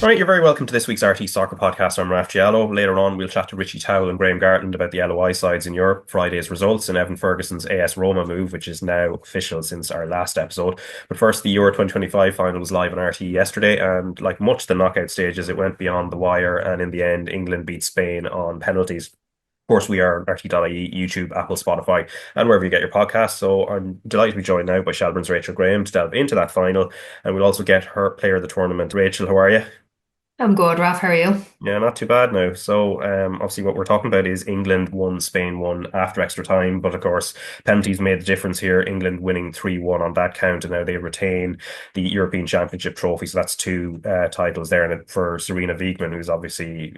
All right, you're very welcome to this week's RT Soccer Podcast. I'm Raf Diallo. Later on, we'll chat to Richie Towell and Graham Gartland about the LOI sides in Europe, Friday's results, and Evan Ferguson's AS Roma move, which is now official since our last episode. But first, the Euro 2025 final was live on RT yesterday, and like much of the knockout stages, it went beyond the wire, and in the end, England beat Spain on penalties. Of course, we are RT.ie, YouTube, Apple, Spotify, and wherever you get your podcasts. So I'm delighted to be joined now by Shelbourne's Rachel Graham to delve into that final, and we'll also get her player of the tournament. Rachel, how are you? I'm good, Raf. How are you? Yeah, not too bad now. So, obviously, what we're talking about is England won, Spain won after extra time. But of course, penalties made the difference here. England winning 3-1 on that count, and now they retain the European Championship trophy. So that's two titles there. And for Serena Wiegmann, who's obviously,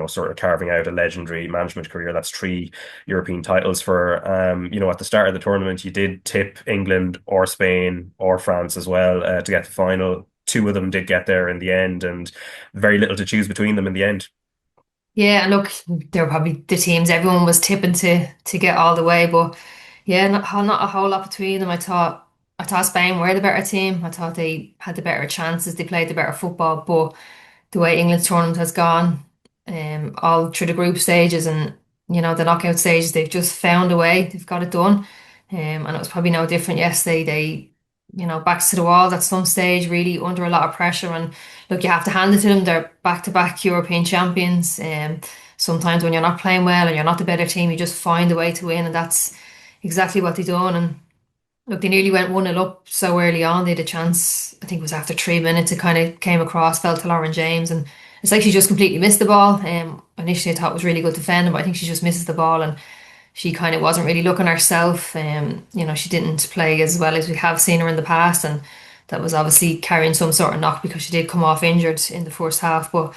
sort of carving out a legendary management career, that's three European titles for, at the start of the tournament, you did tip England or Spain or France as well to get the final. Two of them did get there in the end, and very little to choose between them in the end. Yeah, and look, they were probably the teams everyone was tipping to get all the way, but yeah, not a whole lot between them. I thought Spain were the better team. I thought they had the better chances. They played the better football, but the way England's tournament has gone, all through the group stages and the knockout stages, they've just found a way. They've got it done, and it was probably no different yesterday. They backs to the wall at some stage, really under a lot of pressure. And look, you have to hand it to them. They're back-to-back European champions. Sometimes when you're not playing well and you're not the better team, you just find a way to win, and that's exactly what they done. And look, they nearly went 1-0 up so early on. They had a chance, I think it was after 3 minutes, it kind of came across, fell to Lauren James, and it's like she just completely missed the ball. Initially I thought it was really good defending, but I think she just misses the ball and she kind of wasn't really looking herself. She didn't play as well as we have seen her in the past, and that was obviously carrying some sort of knock because she did come off injured in the first half. But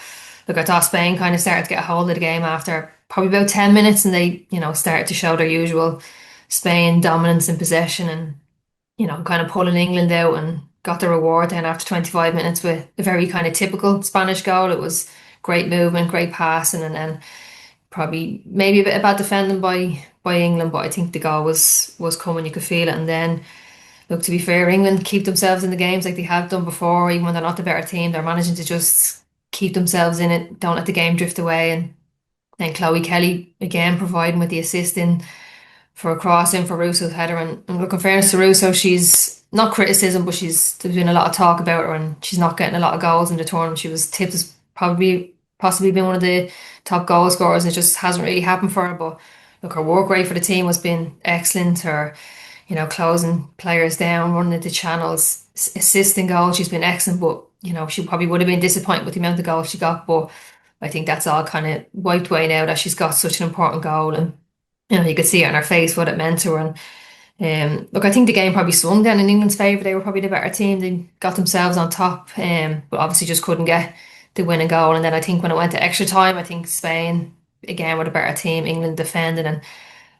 look, I thought Spain kind of started to get a hold of the game after probably about 10 minutes, and they started to show their usual Spain dominance in possession and kind of pulling England out, and got the reward then after 25 minutes with a very kind of typical Spanish goal. It was great movement, great passing, and then probably maybe a bit of bad defending by England, but I think the goal was coming. You could feel it. And then look, to be fair, England keep themselves in the games like they have done before, even when they're not the better team. They're managing to just keep themselves in it, don't let the game drift away. And then Chloe Kelly again providing with the assist in for a cross in for Russo's header. And look, in fairness to Russo, she's not criticism, but there's been a lot of talk about her, and she's not getting a lot of goals in the tournament. She was tipped as probably possibly been one of the top goal scorers, and it just hasn't really happened for her. But look, her work rate for the team has been excellent. Her, closing players down, running into channels, assisting goals, she's been excellent. But she probably would have been disappointed with the amount of goals she got. But I think that's all kind of wiped away now that she's got such an important goal, and you could see it in her face what it meant to her. And look, I think the game probably swung then in England's favour. They were probably the better team. They got themselves on top, but obviously just couldn't get the winning goal. And then I think when it went to extra time, I think Spain again were the better team. England defended, and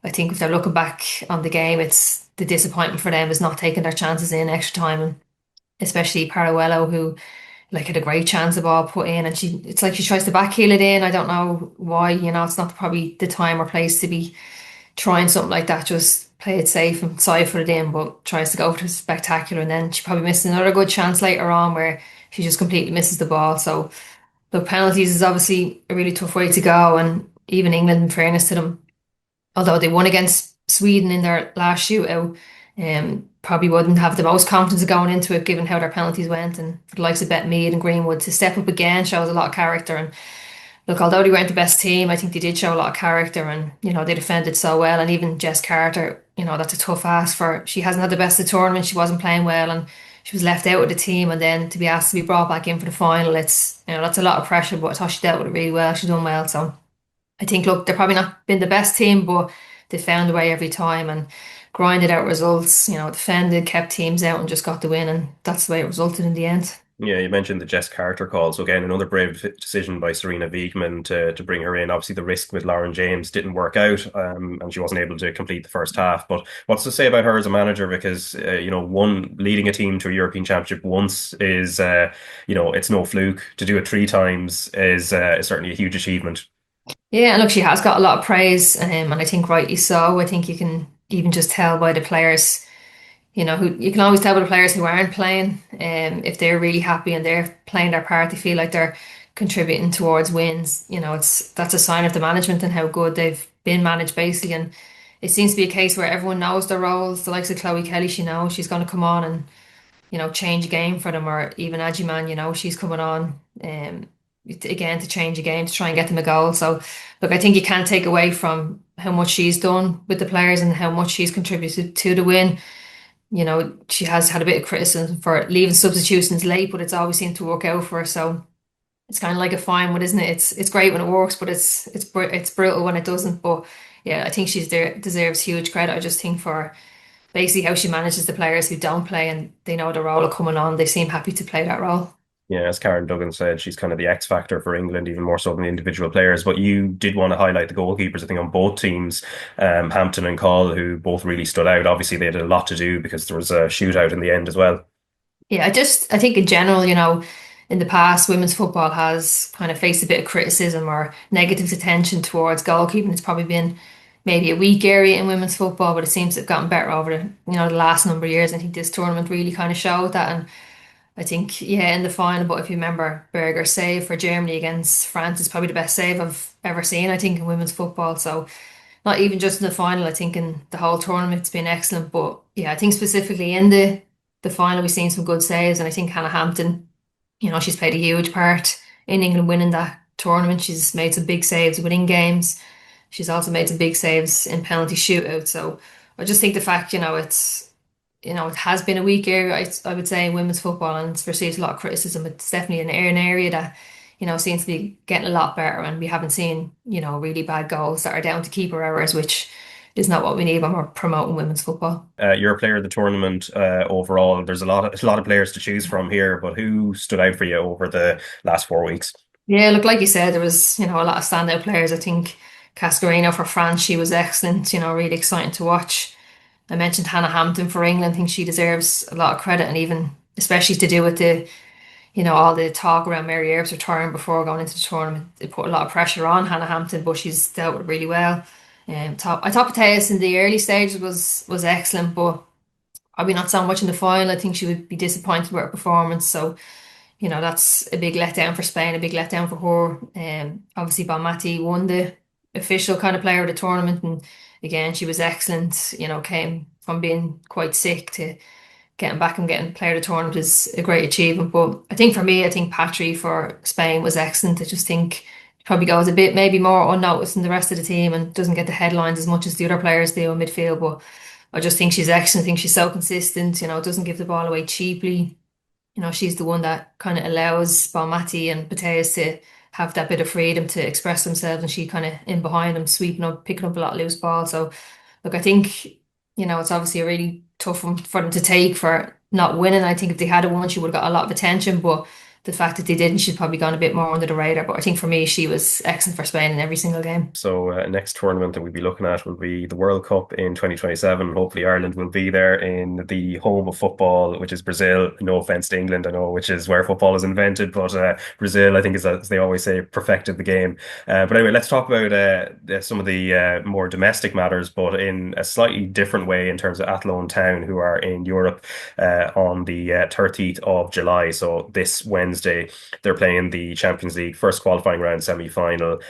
I think if they're looking back on the game, it's the disappointment for them is not taking their chances in extra time, and especially Paruello, who like had a great chance of ball put in, and it's like she tries to backheel it in. I don't know why. It's not probably the time or place to be trying something like that. Just play it safe and cipher it in, but tries to go for the spectacular, and then she probably missed another good chance later on where she just completely misses the ball. So the penalties is obviously a really tough way to go, and even England, in fairness to them, although they won against Sweden in their last shootout, probably wouldn't have the most confidence going into it given how their penalties went. And for the likes of Bette Mead and Greenwood to step up again shows a lot of character. And look, although they weren't the best team, I think they did show a lot of character, and they defended so well. And even Jess Carter, that's a tough ask for. She hasn't had the best of the tournament. She wasn't playing well, and she was left out of the team. And then to be asked to be brought back in for the final, it's that's a lot of pressure. But I thought she dealt with it really well. She's done well. So I think, look, they're probably not been the best team, but they found a way every time and grinded out results. Defended, kept teams out, and just got the win. And that's the way it resulted in the end. Yeah, you mentioned the Jess Carter call. So again, another brave decision by Serena Wiegmann to bring her in. Obviously, the risk with Lauren James didn't work out, and she wasn't able to complete the first half. But what's to say about her as a manager? Because one leading a team to a European Championship once is it's no fluke. To do it three times is certainly a huge achievement. Yeah, and look, she has got a lot of praise, and I think rightly so. I think you can even just tell by the players. who you can always tell with the players who aren't playing, if they're really happy and they're playing their part, they feel like they're contributing towards wins. That's a sign of the management and how good they've been managed basically. And it seems to be a case where everyone knows their roles. The likes of Chloe Kelly, she knows she's going to come on and change a game for them, or even Ajiman, she's coming on again to change a game to try and get them a goal. So, look, I think you can't take away from how much she's done with the players and how much she's contributed to the win. She has had a bit of criticism for leaving substitutions late, but it's always seemed to work out for her. So it's kind of like a fine one, isn't it? It's great when it works, but it's brutal when it doesn't. But yeah, I think she's there deserves huge credit. I just think for basically how she manages the players who don't play and they know the role of coming on, they seem happy to play that role. Yeah, as Karen Duggan said, she's kind of the X factor for England, even more so than the individual players. But you did want to highlight the goalkeepers, I think, on both teams, Hampton and Call, who both really stood out. Obviously, they had a lot to do because there was a shootout in the end as well. Yeah, I think in general, in the past, women's football has kind of faced a bit of criticism or negative attention towards goalkeeping. It's probably been maybe a weak area in women's football, but it seems to have gotten better over the last number of years. I think this tournament really kind of showed that. And I think, yeah, in the final, but if you remember Berger's save for Germany against France is probably the best save I've ever seen, I think, in women's football. So not even just in the final, I think in the whole tournament it's been excellent. But yeah, I think specifically in the final we've seen some good saves, and I think Hannah Hampton, she's played a huge part in England winning that tournament. She's made some big saves winning games. She's also made some big saves in penalty shootouts. So I just think the fact, it has been a weak area, I would say, in women's football, and it's received a lot of criticism. It's definitely an area that, seems to be getting a lot better, and we haven't seen, really bad goals that are down to keeper errors, which is not what we need when we're promoting women's football. You're a player of the tournament overall. There's a lot of players to choose from here, but who stood out for you over the last 4 weeks? Yeah, look, like you said, there was, a lot of standout players. I think Cascarino for France, she was excellent, really exciting to watch. I mentioned Hannah Hampton for England. I think she deserves a lot of credit, and even especially to do with all the talk around Mary Earps retiring before going into the tournament. It put a lot of pressure on Hannah Hampton, but she's dealt with it really well. I thought Mateus in the early stages was excellent, but probably not so much in the final. I think she would be disappointed with her performance. So, that's a big letdown for Spain, a big letdown for her. Obviously, Bonmati won the official kind of player of the tournament, and again, she was excellent. Came from being quite sick to getting back and getting player of the tournament is a great achievement. But I think for me, I think Patry for Spain was excellent. I just think probably goes a bit maybe more unnoticed than the rest of the team and doesn't get the headlines as much as the other players do in midfield. But I just think she's excellent. I think she's so consistent, doesn't give the ball away cheaply. She's the one that kind of allows Balmati and Pateas to have that bit of freedom to express themselves, and she kind of in behind them, sweeping up, picking up a lot of loose ball. So, look, I think, it's obviously a really tough one for them to take for not winning. I think if they had won, she would have got a lot of attention, but the fact that they didn't, she's probably gone a bit more under the radar. But I think for me, she was excellent for Spain in every single game. So next tournament that we'll be looking at will be the World Cup in 2027. Hopefully Ireland will be there in the home of football, which is Brazil. No offense to England, I know, which is where football is invented, but Brazil, I think, is, as they always say, perfected the game. But anyway, let's talk about some of the more domestic matters, but in a slightly different way in terms of Athlone Town, who are in Europe on the 30th of July. So this Wednesday, they're playing the Champions League first qualifying round semi-final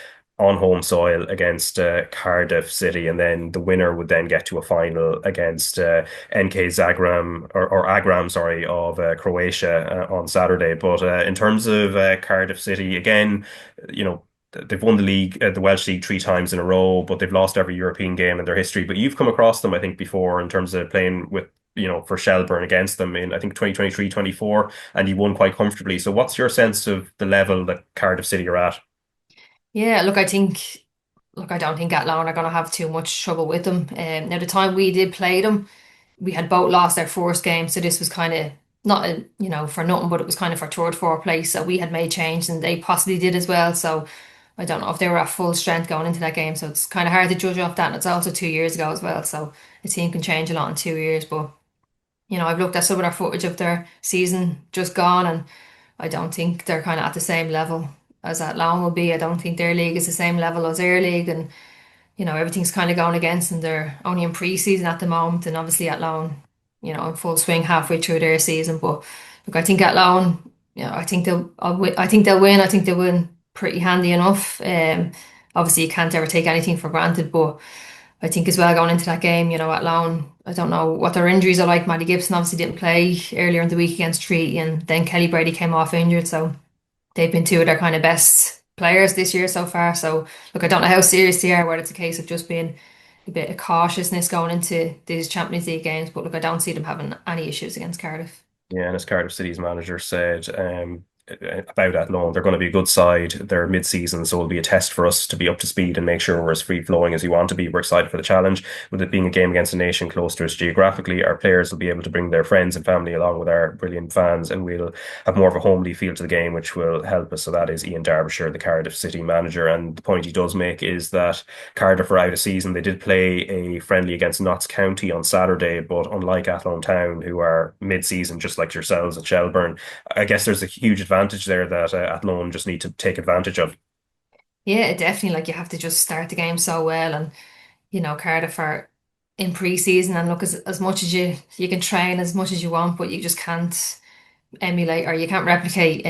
on home soil against Cardiff City, and then the winner would then get to a final against NK Zagreb or Agram, sorry, of Croatia on Saturday. But in terms of Cardiff City, again, you know. They've won the league, the Welsh league, 3 times in a row, but they've lost every European game in their history. But you've come across them, I think, before in terms of playing with, for Shelbourne against them in, I think, 2023, 24, and you won quite comfortably. So what's your sense of the level that Cardiff City are at? Yeah, look, I don't think Athlone are going to have too much trouble with them. Now, the time we did play them, we had both lost our first game, so this was kind of not, for nothing, but it was kind of for third, fourth place. So we had made change, and they possibly did as well. So I don't know if they were at full strength going into that game. So it's kind of hard to judge off that. And it's also 2 years ago as well. So a team can change a lot in 2 years. But I've looked at some of their footage of their season just gone, and I don't think they're kind of at the same level as Athlone will be. I don't think their league is the same level as their league, and everything's kind of going against them. They're only in pre-season at the moment, and obviously Athlone. in full swing halfway through their season. But look, I think Athlone, I think they'll win. I think they'll win pretty handy enough. Obviously you can't ever take anything for granted, but I think as well going into that game, Athlone, I don't know what their injuries are like. Matty Gibson obviously didn't play earlier in the week against Treaty, and then Kelly Brady came off injured, so they've been two of their kind of best players this year so far. So look, I don't know how serious they are, whether it's a case of just being a bit of cautiousness going into these Champions League games, but look, I don't see them having any issues against Cardiff. Yeah, and as Cardiff City's manager said about Athlone, they're going to be a good side. They're mid-season, so it'll be a test for us to be up to speed and make sure we're as free-flowing as we want to be. We're excited for the challenge. With it being a game against a nation close to us geographically, our players will be able to bring their friends and family along with our brilliant fans, and we'll have more of a homely feel to the game, which will help us. So that is Ian Derbyshire, the Cardiff City manager. And the point he does make is that Cardiff are out of season. They did play a friendly against Notts County on Saturday, but unlike Athlone Town, who are mid-season, just like yourselves at Shelbourne, I guess there's a huge advantage there that Athlone just need to take advantage of. Yeah, definitely. Like you have to just start the game so well, and Cardiff are in pre-season, and look, as much as you can train as much as you want, but you just can't emulate or you can't replicate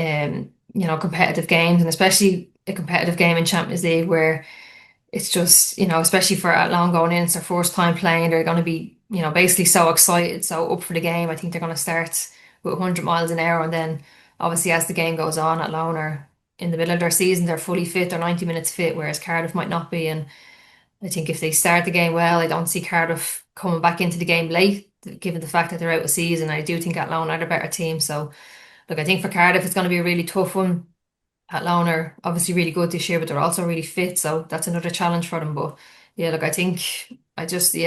competitive games, and especially a competitive game in Champions League where it's just, especially for Athlone going in, it's their first time playing. They're going to be, basically so excited, so up for the game. I think they're going to start with 100 miles an hour. And then obviously as the game goes on, Athlone are in the middle of their season. They're fully fit. They're 90 minutes fit, whereas Cardiff might not be. And I think if they start the game well, I don't see Cardiff coming back into the game late, given the fact that they're out of season. I do think Athlone are the better team. So look, I think for Cardiff, it's going to be a really tough one. Athlone are obviously really good this year, but they're also really fit, so that's another challenge for them. But yeah, look, I think I do see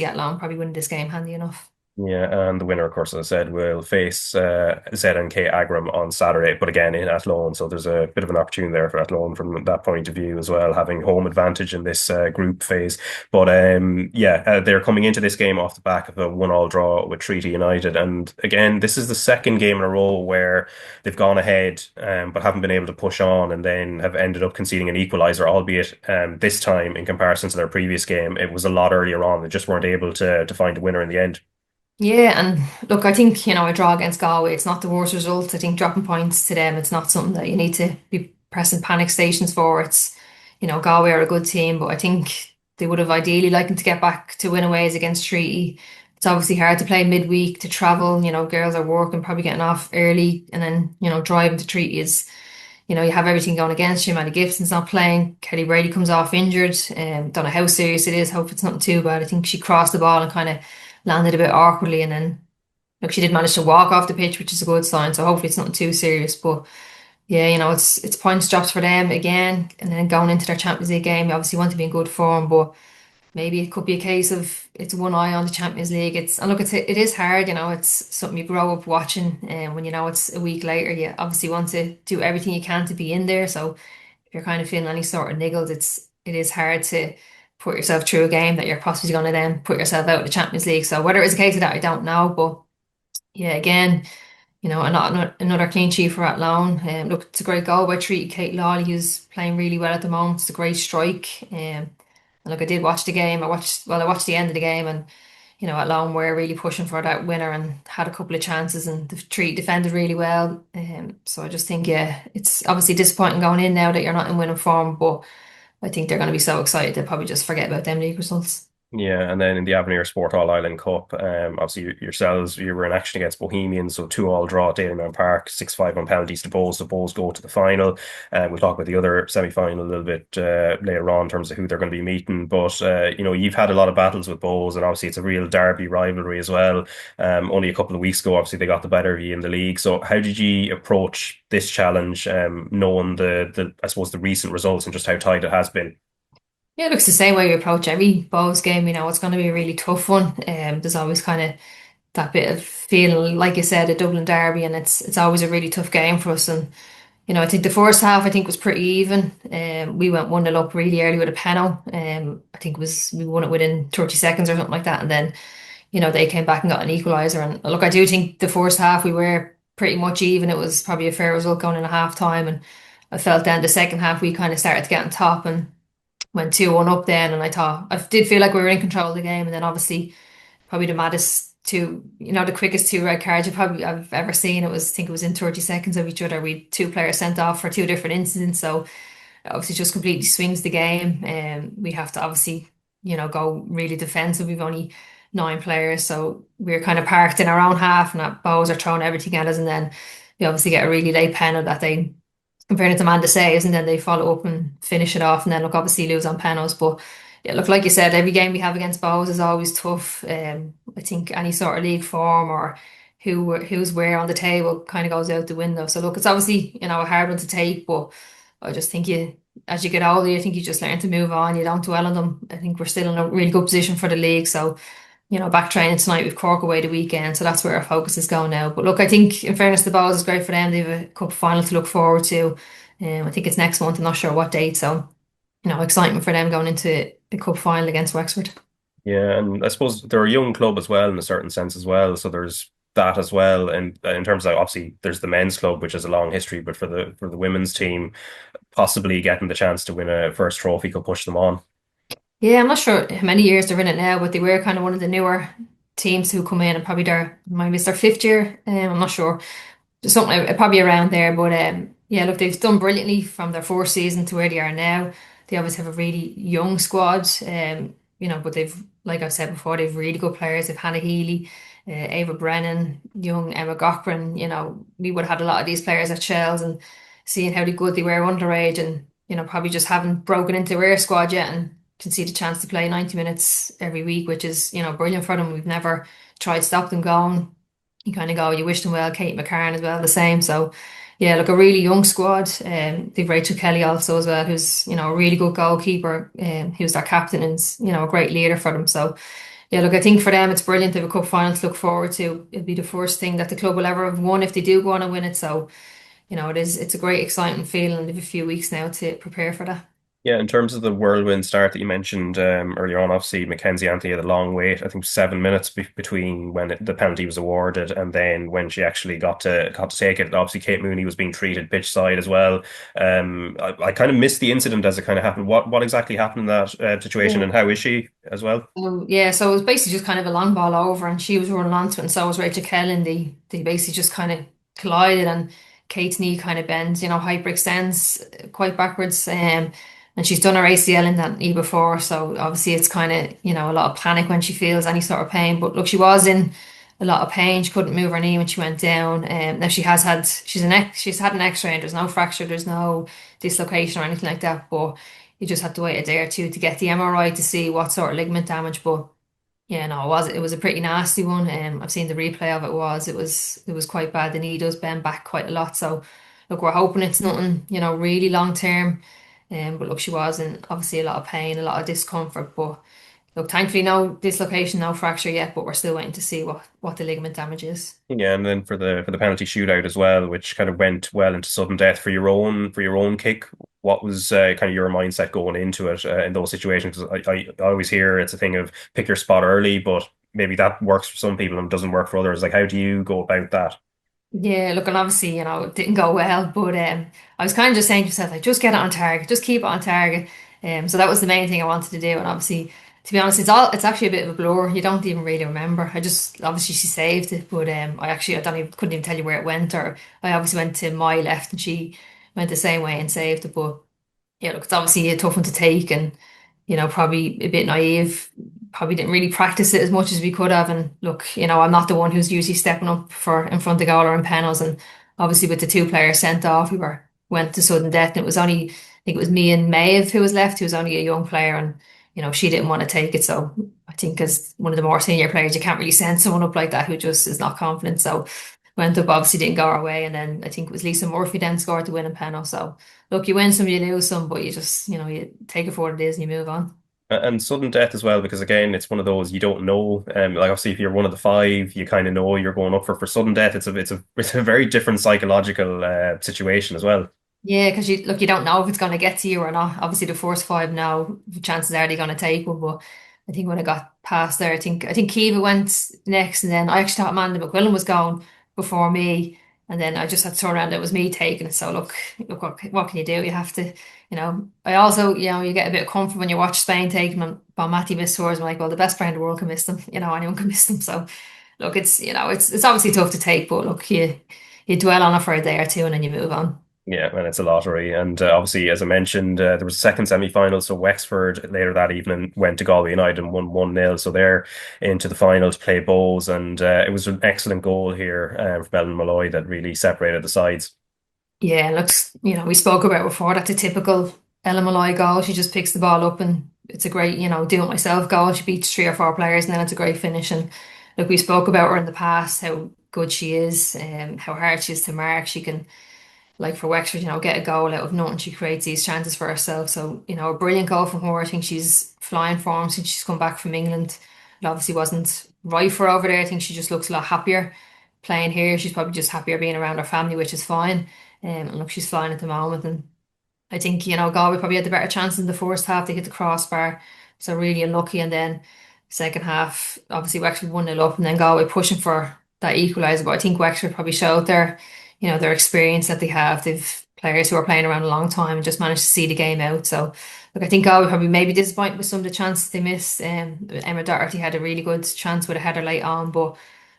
Athlone probably winning this game handy enough. Yeah, and the winner, of course, as I said, will face ZNK Agram on Saturday, but again in Athlone. So there's a bit of an opportunity there for Athlone from that point of view as well, having home advantage in this group phase. But they're coming into this game off the back of a one-all draw with Treaty United, and again, this is the second game in a row where they've gone ahead, but haven't been able to push on, and then have ended up conceding an equaliser. Albeit this time, in comparison to their previous game, it was a lot earlier on. They just weren't able to find a winner in the end. Yeah, and look, I think, a draw against Galway, it's not the worst result. I think dropping points to them, it's not something that you need to be pressing panic stations for. It's, Galway are a good team, but I think they would have ideally liked to get back to win aways against Treaty. It's obviously hard to play midweek, to travel, girls are working, probably getting off early, and then, driving to Treaty is, you have everything going against you. Matty Gibson's not playing. Kelly Brady comes off injured. Don't know how serious it is. Hope it's not too bad. I think she crossed the ball and kind of landed a bit awkwardly, and then look, she did manage to walk off the pitch, which is a good sign. So hopefully it's nothing too serious. But yeah, it's points drops for them again, and then going into their Champions League game, you obviously want to be in good form, but maybe it could be a case of it's one eye on the Champions League. And look, it is hard, it's something you grow up watching, and when it's a week later, you obviously want to do everything you can to be in there. So if you're kind of feeling any sort of niggles, it is hard to put yourself through a game that you're possibly going to then put yourself out of the Champions League. So whether it's a case of that, I don't know. But yeah, again, another clean sheet for Athlone. Look, it's a great goal by Treaty Kate Lawley, who's playing really well at the moment. It's a great strike. And look, I did watch the game. I watched the end of the game, and Athlone were really pushing for that winner and had a couple of chances, and the Treaty defended really well. So I just think, yeah, it's obviously disappointing going in now that you're not in winning form, but I think they're going to be so excited they'll probably just forget about them league results. Yeah, and then in the Avenir Sport All Ireland Cup, obviously yourselves, you were in action against Bohemians, so 2-2 draw at Dalymount Park, 6-5 on penalties to Bowes, so Bowes go to the final. We'll talk about the other semi-final a little bit later on in terms of who they're going to be meeting, but you've had a lot of battles with Bowes, and obviously it's a real derby rivalry as well. Only a couple of weeks ago, obviously they got the better of you in the league. So how did you approach this challenge, knowing the I suppose the recent results and just how tight it has been? Yeah, it looks the same way we approach every Bowls game. It's going to be a really tough one. There's always kind of that bit of feeling, like you said, a Dublin derby, and it's always a really tough game for us. And I think the first half I think was pretty even. We went 1-0 up really early with a penalty. I think we won it within 30 seconds or something like that, and then they came back and got an equaliser. And look, I do think the first half we were pretty much even. It was probably a fair result going in a half time, and I felt then the second half we kind of started to get on top and went 2-1 up then, and I did feel like we were in control of the game, and then obviously probably the maddest the quickest two red cards I've ever seen. I think it was in 30 seconds of each other. We had two players sent off for two different incidents. So obviously just completely swings the game. And we have to obviously, go really defensive. We've only nine players, so we're kind of parked in our own half, and that Bows are throwing everything at us, and then we obviously get a really late penalty that they, in fairness, the man to saves, and then they follow up and finish it off, and then look obviously lose on penalties. But yeah, look, like you said, every game we have against Bows is always tough. I think any sort of league form or who's where on the table kind of goes out the window. So look, it's obviously a hard one to take, but I just think as you get older, I think you just learn to move on. You don't dwell on them. I think we're still in a really good position for the league. So, back training tonight with Cork away the weekend. So that's where our focus is going now. But look, I think in fairness, the Bows is great for them. They have a cup final to look forward to. I think it's next month. I'm not sure what date. So, excitement for them going into the cup final against Wexford. Yeah, and I suppose they're a young club as well in a certain sense as well. So there's that as well. And in terms of obviously there's the men's club, which has a long history, but for the women's team, possibly getting the chance to win a first trophy could push them on. Yeah, I'm not sure how many years they're in it now, but they were kind of one of the newer teams who come in, and probably maybe it's their fifth year. I'm not sure. Just something probably around there. But yeah, look, they've done brilliantly from their fourth season to where they are now. They always have a really young squad, but they've, like I've said before, they've really good players. They've Hannah Healy, Ava Brennan, young Emma Cochran. We would have had a lot of these players at Shells, and seeing how good they were underage, and probably just haven't broken into our squad yet, and can see the chance to play 90 minutes every week, which is brilliant for them. We've never tried to stop them going. You kind of go, you wish them well. Kate McCarran as well, the same. So, yeah, look, a really young squad. They've Rachel Kelly also as well, who's a really good goalkeeper. Who's their captain and a great leader for them. So, yeah, look, I think for them it's brilliant. They have a cup final to look forward to. It'll be the first thing that the club will ever have won if they do go on and win it. So, it's a great exciting feeling. They have a few weeks now to prepare for that. Yeah, in terms of the whirlwind start that you mentioned earlier on, obviously Mackenzie Anthony had a long wait. I think 7 minutes between when the penalty was awarded and then when she actually got to take it. Obviously, Kate Mooney was being treated pitch side as well. I kind of missed the incident as it kind of happened. What exactly happened in that situation, Yeah. and how is she as well? So it was basically just kind of a long ball over, and she was running onto it, and so was Rachel Kelly, and they basically just kind of collided, and Kate's knee kind of bends, hyperextends quite backwards, and she's done her ACL in that knee before, so obviously it's kind of a lot of panic when she feels any sort of pain. But look, she was in a lot of pain. She couldn't move her knee when she went down. Now she's had an X-ray, and there's no fracture, there's no dislocation or anything like that, but you just had to wait a day or two to get the MRI to see what sort of ligament damage. But yeah, no, it was a pretty nasty one. I've seen the replay of it was quite bad. The knee does bend back quite a lot. So look, we're hoping it's nothing, really long term. But look, she was in obviously a lot of pain, a lot of discomfort. But look, thankfully no dislocation, no fracture yet, but we're still waiting to see what the ligament damage is. Yeah, and then for the penalty shootout as well, which kind of went well into sudden death for your own kick. What was kind of your mindset going into it in those situations? 'Cause I always hear it's a thing of pick your spot early, but maybe that works for some people and doesn't work for others. Like, how do you go about that? Yeah, look, and obviously, it didn't go well, but I was kind of just saying to myself, like, just get it on target, just keep it on target. So that was the main thing I wanted to do, and obviously, to be honest, it's actually a bit of a blur. You don't even really remember. I just obviously she saved it, but I don't even couldn't even tell you where it went, or I obviously went to my left and she went the same way and saved it, but. Yeah, look, it's obviously a tough one to take, and probably a bit naive. Probably didn't really practice it as much as we could have. And look, I'm not the one who's usually stepping up for in front of goal or in panels. And obviously, with the two players sent off, went to sudden death, and it was only I think it was me and Maeve who was left, who was only a young player, and she didn't want to take it. So I think as one of the more senior players, you can't really send someone up like that who just is not confident. So went up, obviously didn't go our way, and then I think it was Lisa Murphy then scored the winning penalty. So look, you win some, you lose some, but you just you take it for what it is and you move on. And sudden death as well, because again, it's one of those you don't know. Like obviously, if you're one of the five, you kind of know you're going up for sudden death. It's a very different psychological situation as well. Yeah, because you don't know if it's going to get to you or not. Obviously, the first five now, the chances are they're going to take one. But I think when I got past there, I think Kiva went next, and then I actually thought Amanda McQuillan was going before me, and then I just had to turn around. It was me taking it. So look, what can you do? You have to, I also, you get a bit of comfort when you watch Spain taking them. Bon Mati missed hers. I'm like, well, the best player in the world can miss them. Anyone can miss them. So look, it's obviously tough to take, but look, you dwell on it for a day or two and then you move on. Yeah, and it's a lottery. And obviously, as I mentioned, there was a second semi-final. So Wexford later that evening went to Galway United and won 1-0. So they're into the final to play Bowes. And it was an excellent goal here from Ellen Malloy that really separated the sides. Yeah, it looks, we spoke about before, that's a typical Ella Malloy goal. She just picks the ball up and it's a great, do it myself goal. She beats three or four players and then it's a great finish. And look, we spoke about her in the past, how good she is, how hard she is to mark. She can, like for Wexford, get a goal out of nothing. She creates these chances for herself. So, a brilliant goal from her. I think she's flying form since she's come back from England. It obviously wasn't right for her over there. I think she just looks a lot happier playing here. She's probably just happier being around her family, which is fine. And look, she's flying at the moment. And I think, Galway probably had the better chance in the first half. They hit the crossbar, so really unlucky. And then second half, obviously Wexford 1-0 up, and then Galway pushing for that equaliser. But I think Wexford probably showed their experience that they have. They've players who are playing around a long time and just managed to see the game out. So look, I think Galway probably maybe disappointed with some of the chances they missed. Emma Doherty had a really good chance with a header late on, but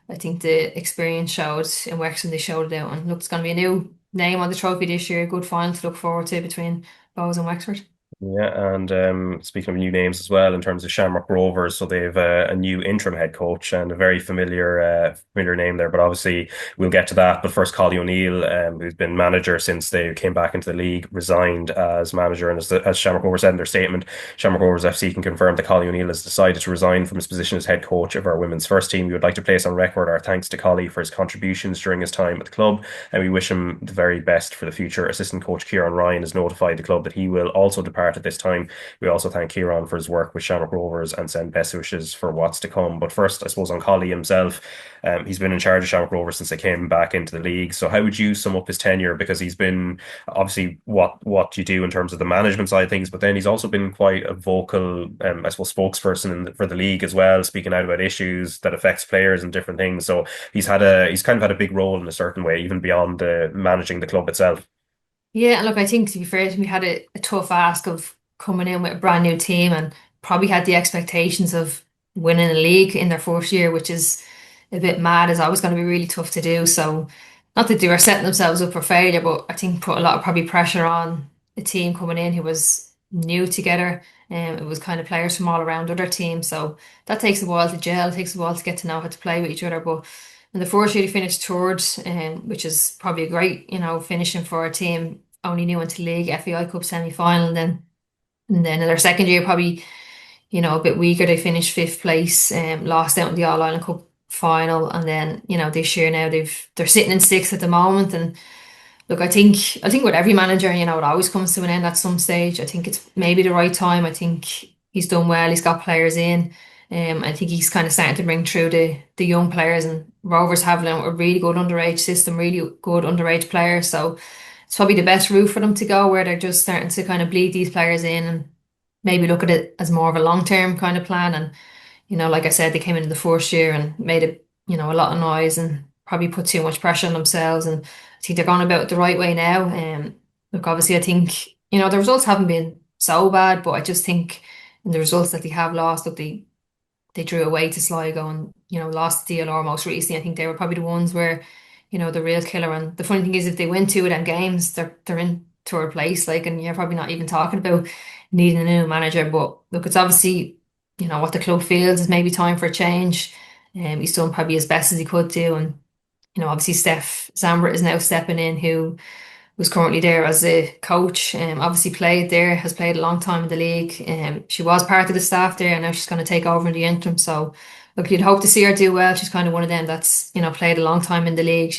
I think the experience showed in Wexham, they showed it out. And look, it's going to be a new name on the trophy this year. Good final to look forward to between Bows and Wexford. Yeah, and speaking of new names as well, in terms of Shamrock Rovers, so they've a new interim head coach and a very familiar name there. But obviously, we'll get to that. But first, Collie O'Neill, who's been manager since they came back into the league, resigned as manager. And as Shamrock Rovers said in their statement, Shamrock Rovers FC can confirm that Collie O'Neill has decided to resign from his position as head coach of our women's first team. We would like to place on record our thanks to Collie for his contributions during his time at the club, and we wish him the very best for the future. Assistant coach Kieran Ryan has notified the club that he will also depart at this time. We also thank Kieran for his work with Shamrock Rovers and send best wishes for what's to come. But first, I suppose on Collie himself, he's been in charge of Shamrock Rovers since they came back into the league. So how would you sum up his tenure? Because he's been obviously what you do in terms of the management side of things, but then he's also been quite a vocal, I suppose, spokesperson for the league as well, speaking out about issues that affects players and different things. So he's kind of had a big role in a certain way, even beyond the managing the club itself. Yeah, and look, I think to be fair, we had a tough ask of coming in with a brand new team and probably had the expectations of winning a league in their first year, which is a bit mad, is always going to be really tough to do. So, not that they were setting themselves up for failure, but I think put a lot of probably pressure on the team coming in who was new together. And it was kind of players from all around other teams. So that takes a while to gel, it takes a while to get to know how to play with each other. But in the first year, they finished third, which is probably a great, finishing for a team only new into league, FAI Cup semi-final. And then in their second year, probably, a bit weaker. They finished fifth place, lost out in the All Ireland Cup final. And then, this year now they're sitting in sixth at the moment. And look, I think with every manager, it always comes to an end at some stage. I think it's maybe the right time. I think he's done well. He's got players in. I think he's kind of starting to bring through the young players, and Rovers have now a really good underage system, really good underage players. So it's probably the best route for them to go, where they're just starting to kind of bleed these players in and maybe look at it as more of a long term kind of plan. And like I said, they came into the first year and made a lot of noise and probably put too much pressure on themselves. And I think they're going about it the right way now. Look, obviously, I think, the results haven't been so bad, but I just think in the results that they have lost, look, they drew away to Sligo and, lost the DLR most recently. I think they were probably the ones where, the real killer. And the funny thing is, if they win two of them games, they're in third place, like, and you're probably not even talking about needing a new manager. But look, it's obviously, what the club feels is maybe time for a change. He's done probably as best as he could do. And, obviously Steph Zambra is now stepping in, who was currently there as a coach. Obviously played there, has played a long time in the league. She was part of the staff there, and now she's going to take over in the interim. So, look, you'd hope to see her do well. She's kind of one of them that's played a long time in the league.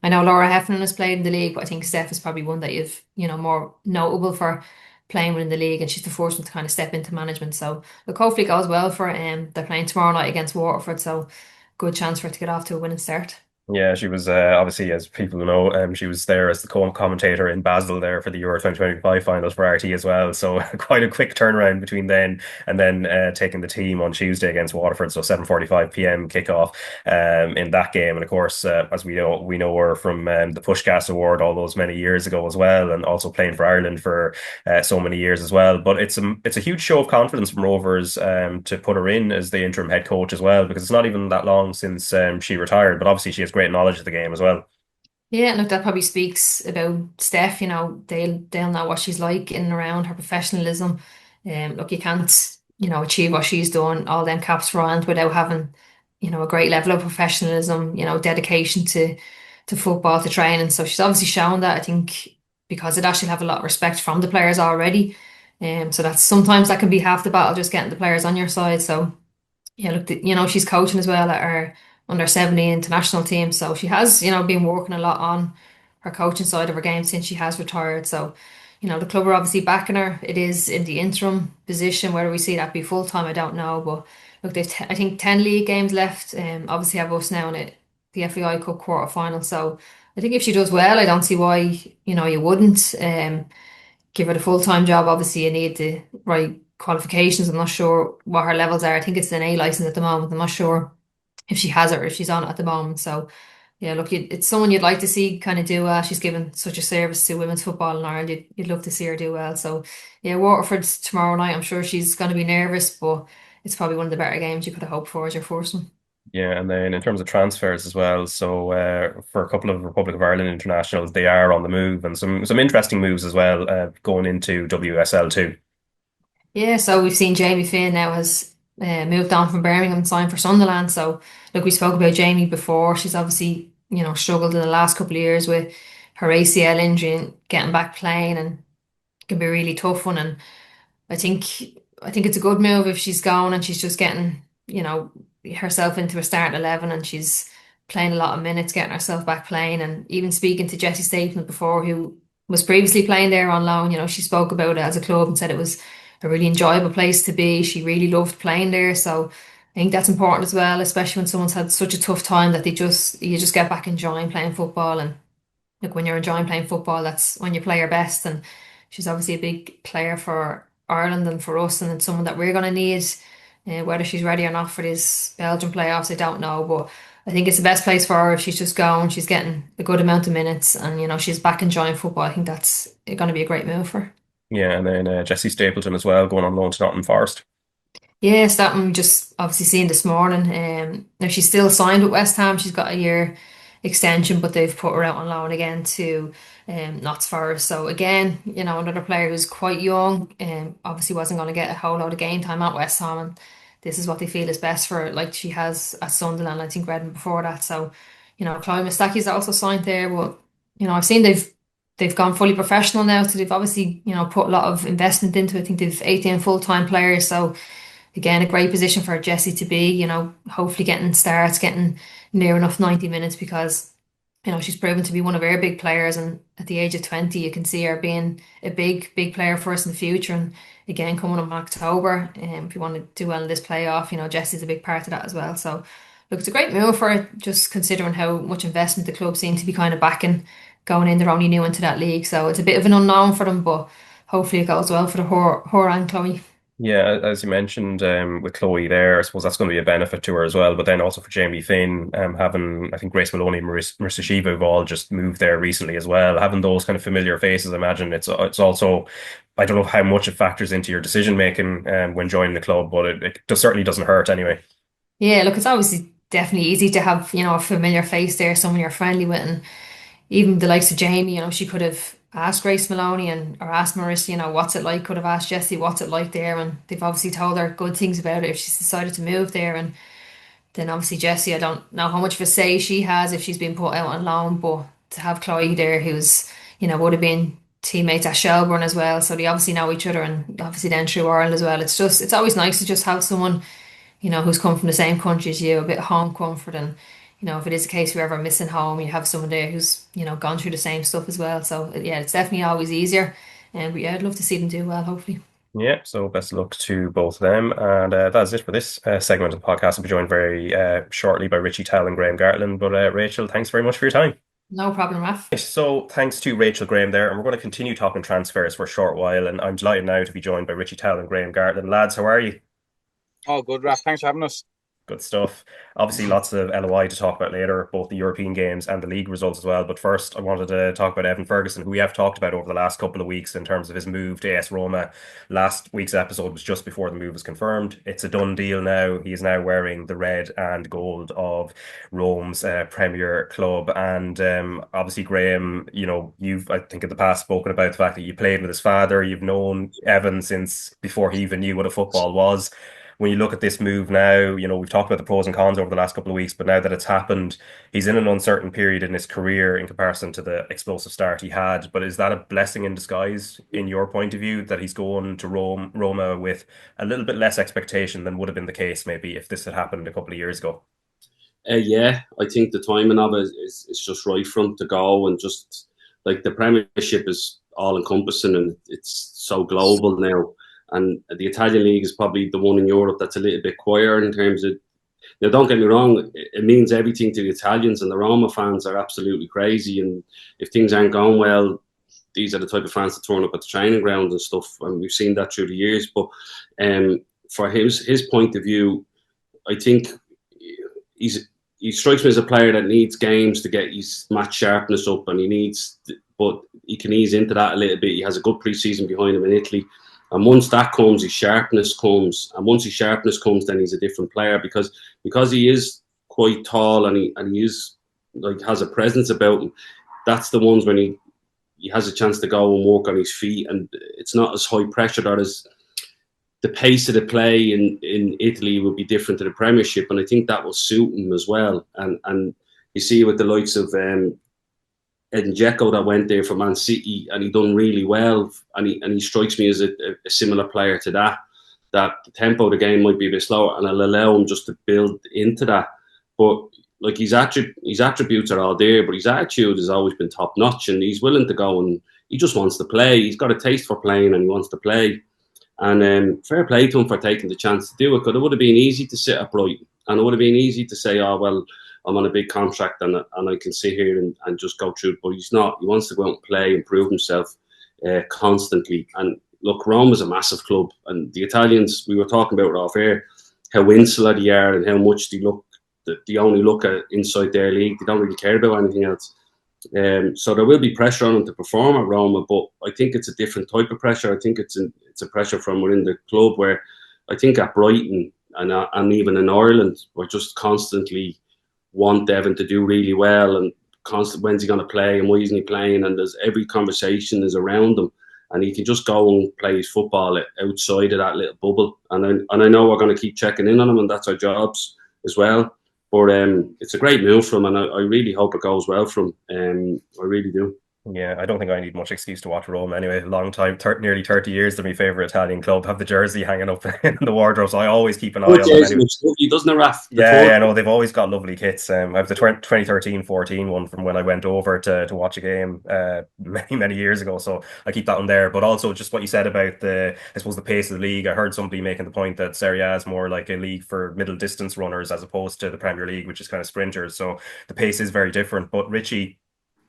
I know Laura Heffernan has played in the league, but I think Steph is probably one that you've more notable for playing within the league, and she's the first one to kind of step into management. So, look, hopefully it goes well for her. They're playing tomorrow night against Waterford, so good chance for her to get off to a winning start. Yeah, she was obviously, as people know, she was there as the co-commentator in Basel there for the Euro 2025 finals for RT as well. So quite a quick turnaround between then and then taking the team on Tuesday against Waterford. So 7:45 p.m. kickoff in that game. And of course, as we know her from the Pushcas Award all those many years ago as well, and also playing for Ireland for so many years as well. But it's a huge show of confidence from Rovers to put her in as the interim head coach as well, because it's not even that long since she retired. But obviously, she has great knowledge of the game as well. Yeah, look, that probably speaks about Steph. They'll know what she's like in and around her professionalism. Look, you can't, achieve what she's done, all them caps for Ireland without having, a great level of professionalism, dedication to football, to training. So she's obviously shown that, I think, because it actually have a lot of respect from the players already. So that's sometimes that can be half the battle, just getting the players on your side. So yeah, look, she's coaching as well at her under 17 international team. So she has, been working a lot on her coaching side of her game since she has retired. So, the club are obviously backing her. It is in the interim position. Whether we see that be full time, I don't know. But look, I think 10 league games left. Obviously have us now in it, the FAI Cup quarter final. So I think if she does well, I don't see why, you wouldn't. Give her the full-time job. Obviously, you need the right qualifications. I'm not sure what her levels are. I think it's an A license at the moment. I'm not sure if she has it or if she's on it at the moment. So, yeah, look, it's someone you'd like to see kind of do well. She's given such a service to women's football in Ireland. You'd love to see her do well. So, yeah, Waterford's tomorrow night. I'm sure she's going to be nervous, but it's probably one of the better games you could have hoped for as your first one. Yeah, and then in terms of transfers as well, so for a couple of Republic of Ireland internationals, they are on the move, and some interesting moves as well going into WSL too. Yeah, so we've seen Jamie Finn now has moved on from Birmingham and signed for Sunderland. So, look, we spoke about Jamie before. She's obviously, struggled in the last couple of years with her ACL injury and getting back playing, and it can be a really tough one. And I think I think it's a good move if she's gone and she's just getting, herself into a starting 11 and she's playing a lot of minutes, getting herself back playing. And even speaking to Jessie Stapleton before, who was previously playing there on loan, she spoke about it as a club and said it was a really enjoyable place to be. She really loved playing there. So I think that's important as well, especially when someone's had such a tough time that you just get back enjoying playing football. And look, when you're enjoying playing football, that's when you play your best. And she's obviously a big player for Ireland and for us, and it's someone that we're going to need. Whether she's ready or not for these Belgian playoffs, I don't know. But I think it's the best place for her if she's just going. She's getting a good amount of minutes, and she's back enjoying football. I think that's going to be a great move for her. Yeah, and then Jessie Stapleton as well going on loan to Nottingham Forest. Yes, that one just obviously seen this morning. Now she's still signed with West Ham. She's got a year extension, but they've put her out on loan again to Notts Forest. So again, another player who's quite young, obviously wasn't going to get a whole lot of game time at West Ham, and this is what they feel is best for her, like she has at Sunderland, I think Redmond before that. So, Chloe Mustaki's also signed there, but I've seen they've gone fully professional now, so they've obviously put a lot of investment into it. I think they've 18 full-time players, so again, a great position for Jessie to be, hopefully getting starts, getting near enough 90 minutes because, she's proven to be one of our big players. And at the age of 20, you can see her being a big, big player for us in the future. And again, coming up in October, if you want to do well in this playoff, Jessie's a big part of that as well. So, look, it's a great move for her, just considering how much investment the club seem to be kind of backing going in. They're only new into that league. So it's a bit of an unknown for them, but hopefully it goes well for her and Chloe. Yeah, as you mentioned with Chloe there, I suppose that's going to be a benefit to her as well. But then also for Jamie Finn, having I think Grace Maloney and Marissa Shiva have all just moved there recently as well. Having those kind of familiar faces, I imagine it's also I don't know how much it factors into your decision making when joining the club, but it certainly doesn't hurt anyway. Yeah, look, it's obviously definitely easy to have, a familiar face there, someone you're friendly with. And even the likes of Jamie, she could have asked Grace Maloney and or asked Marissa, what's it like, could have asked Jessie what's it like there. And they've obviously told her good things about it if she's decided to move there. And then obviously Jessie, I don't know how much of a say she has if she's been put out on loan, but to have Chloe there who's, would have been teammates at Shelbourne as well. So they obviously know each other and obviously then through Ireland as well. It's always nice to just have someone who's come from the same country as you, a bit of home comfort. And, if it is a case you're ever missing home, you have someone there who's, gone through the same stuff as well. So, yeah, it's definitely always easier. But yeah, I'd love to see them do well, hopefully. Yeah, so best of luck to both of them. And that's it for this segment of the podcast. I'll be joined very shortly by Richie, Towell, and Graham Gartland. But Rachel, thanks very much for your time. No problem, Raf. So thanks to Rachel Graham there, and we're going to continue talking transfers for a short while. And I'm delighted now to be joined by Richie Towell and Graham Gartland. Lads, how are you? Oh, good, Raf. Thanks for having us. Good stuff. Obviously, lots of LOI to talk about later, both the European games and the league results as well. But first, I wanted to talk about Evan Ferguson, who we have talked about over the last couple of weeks in terms of his move to AS Roma. Last week's episode was just before the move was confirmed. It's a done deal now. He is now wearing the red and gold of Rome's Premier club. And obviously, Graham, you've, I think, in the past spoken about the fact that you played with his father. You've known Evan since before he even knew what a football was. When you look at this move now, we've talked about the pros and cons over the last couple of weeks, but now that it's happened, he's in an uncertain period in his career in comparison to the explosive start he had. But is that a blessing in disguise, in your point of view, that he's going to Roma with a little bit less expectation than would have been the case maybe if this had happened a couple of years ago? Yeah, I think the timing of it is just right for him to go, and just like the Premiership is all encompassing and it's so global now. And the Italian league is probably the one in Europe that's a little bit quieter in terms of. Now, don't get me wrong; it means everything to the Italians, and the Roma fans are absolutely crazy. And if things aren't going well, these are the type of fans that turn up at the training ground and stuff. And we've seen that through the years. But for his point of view, I think he strikes me as a player that needs games to get his match sharpness up, and but he can ease into that a little bit. He has a good pre-season behind him in Italy. And once that comes, his sharpness comes. And once his sharpness comes, then he's a different player because he is quite tall and he is like has a presence about him. That's the ones when he has a chance to go and work on his feet, and it's not as high pressure. That is the pace of the play in Italy will be different to the Premiership, and I think that will suit him as well. And you see with the likes of Edin Dzeko that went there for Man City, and he done really well, and he strikes me as a similar player to that. That the tempo of the game might be a bit slower, and I'll allow him just to build into that. But like his attributes are all there, but his attitude has always been top notch, and he's willing to go and he just wants to play. He's got a taste for playing, and he wants to play. And fair play to him for taking the chance to do it, because it would have been easy to sit at Brighton, and it would have been easy to say, "Oh well, I'm on a big contract and I can sit here and just go through it." But he's not. He wants to go out and play and prove himself constantly. And look, Rome is a massive club, and the Italians, we were talking about off air, how insular they are and how much they only look at inside their league. They don't really care about anything else. So there will be pressure on them to perform at Roma, but I think it's a different type of pressure. I think it's a pressure from within the club, where I think at Brighton and even in Ireland, we're just constantly want Evan to do really well, and when's he going to play and why isn't he playing, and there's every conversation is around him, and he can just go and play his football outside of that little bubble, and I know we're going to keep checking in on him, and that's our jobs as well. But it's a great move for him, and I really hope it goes well for him. I really do. Yeah, I don't think I need much excuse to watch Rome anyway. Long time, nearly 30 years, they're my favourite Italian club. Have the jersey hanging up in the wardrobe, so I always keep an eye on them anyway. Lovely, doesn't it, Raf? Yeah, no, they've always got lovely kits. I have the 2013-14 one from when I went over to watch a game many years ago, so I keep that one there. But also just what you said about I suppose the pace of the league. I heard somebody making the point that Serie A is more like a league for middle distance runners as opposed to the Premier League, which is kind of sprinters. So the pace is very different. But Richie,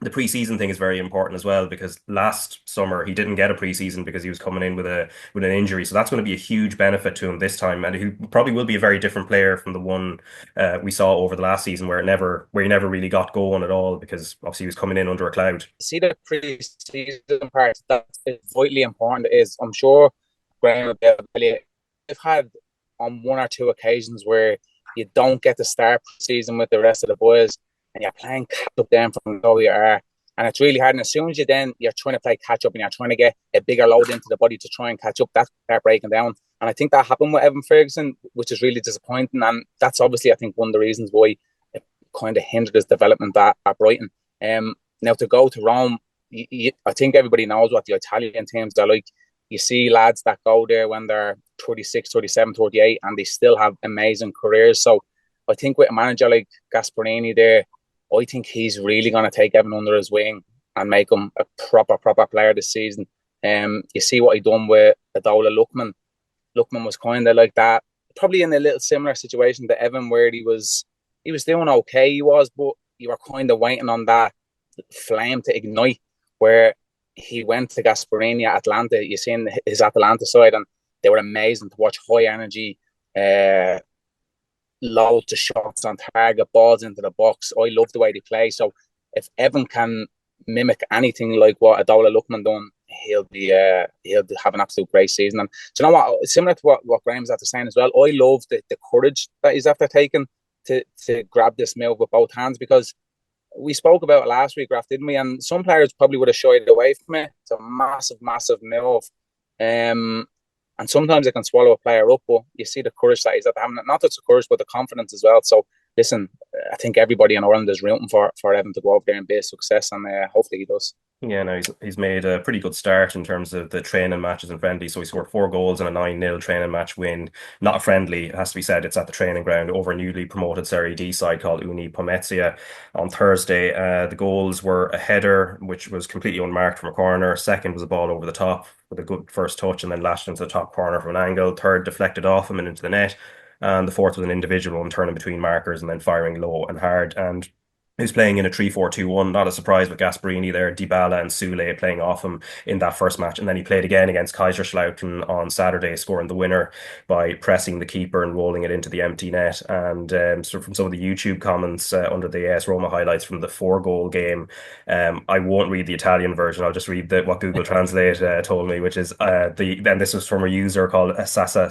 the preseason thing is very important as well, because last summer he didn't get a preseason because he was coming in with an injury. So that's going to be a huge benefit to him this time, and he probably will be a very different player from the one we saw over the last season, where he never really got going at all, because obviously he was coming in under a cloud. See, the pre-season part that is vitally important is, I'm sure Graham will be able to tell you, I've had on one or two occasions where you don't get to start pre-season with the rest of the boys, and you're playing catch up then from where you are, and it's really hard. And as soon as you're trying to play catch up and you're trying to get a bigger load into the body to try and catch up, that's start breaking down. And I think that happened with Evan Ferguson, which is really disappointing. And that's obviously, I think, one of the reasons why it kind of hindered his development at Brighton. Now to go to Rome, I think everybody knows what the Italian teams are like. You see lads that go there when they're 36, 37, 38, and they still have amazing careers. So I think with a manager like Gasperini there, I think he's really going to take Evan under his wing and make him a proper player this season. You see what he done with Adola Lookman. Lookman was kind of like that, probably in a little similar situation to Evan, where he was doing okay, but you were kind of waiting on that flame to ignite, where he went to Gasparini at Atlanta. You seen his Atalanta side, and they were amazing to watch. High energy, loads of shots on target, balls into the box. I love the way they play. So if Evan can mimic anything like what Adola Lookman done, he'll have an absolute great season. And do you know what? Similar to what Graham's after saying as well, I love the courage that he's after taking to grab this move with both hands, because we spoke about it last week, Raf, didn't we? And some players probably would have shied away from it. It's a massive, massive move. And sometimes it can swallow a player up, but you see the courage that he's at having, not just the courage, but the confidence as well. So, listen, I think everybody in Ireland is rooting for Evan to go over there and be a success, and hopefully he does. Yeah, no, he's made a pretty good start in terms of the training matches and friendlies. So he scored 4 goals in a 9-0 training match win. Not a friendly, it has to be said. It's at the training ground over a newly promoted Serie D side called Uni Pomezia on Thursday. The goals were a header, which was completely unmarked from a corner. Second was a ball over the top with a good first touch and then lashed into the top corner from an angle. Third deflected off him and into the net. And the fourth was an individual one turning between markers and then firing low and hard. And he's playing in a 3-4-2-1. Not a surprise with Gasparini there, Dybala and Sule playing off him in that first match. And then he played again against Kaiserslautern on Saturday, scoring the winner by pressing the keeper and rolling it into the empty net. And so from some of the YouTube comments under the AS Roma highlights from the 4-goal game, I won't read the Italian version. I'll just read what Google Translate told me, which is, and this was from a user called Sasa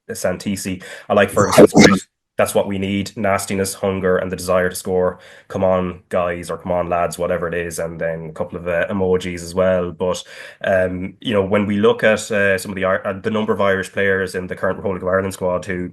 Santisi. I like Ferguson's that's what we need: nastiness, hunger, and the desire to score. Come on, guys, or come on, lads, whatever it is, and then a couple of emojis as well. But when we look at some of the number of Irish players in the current Republic of Ireland squad who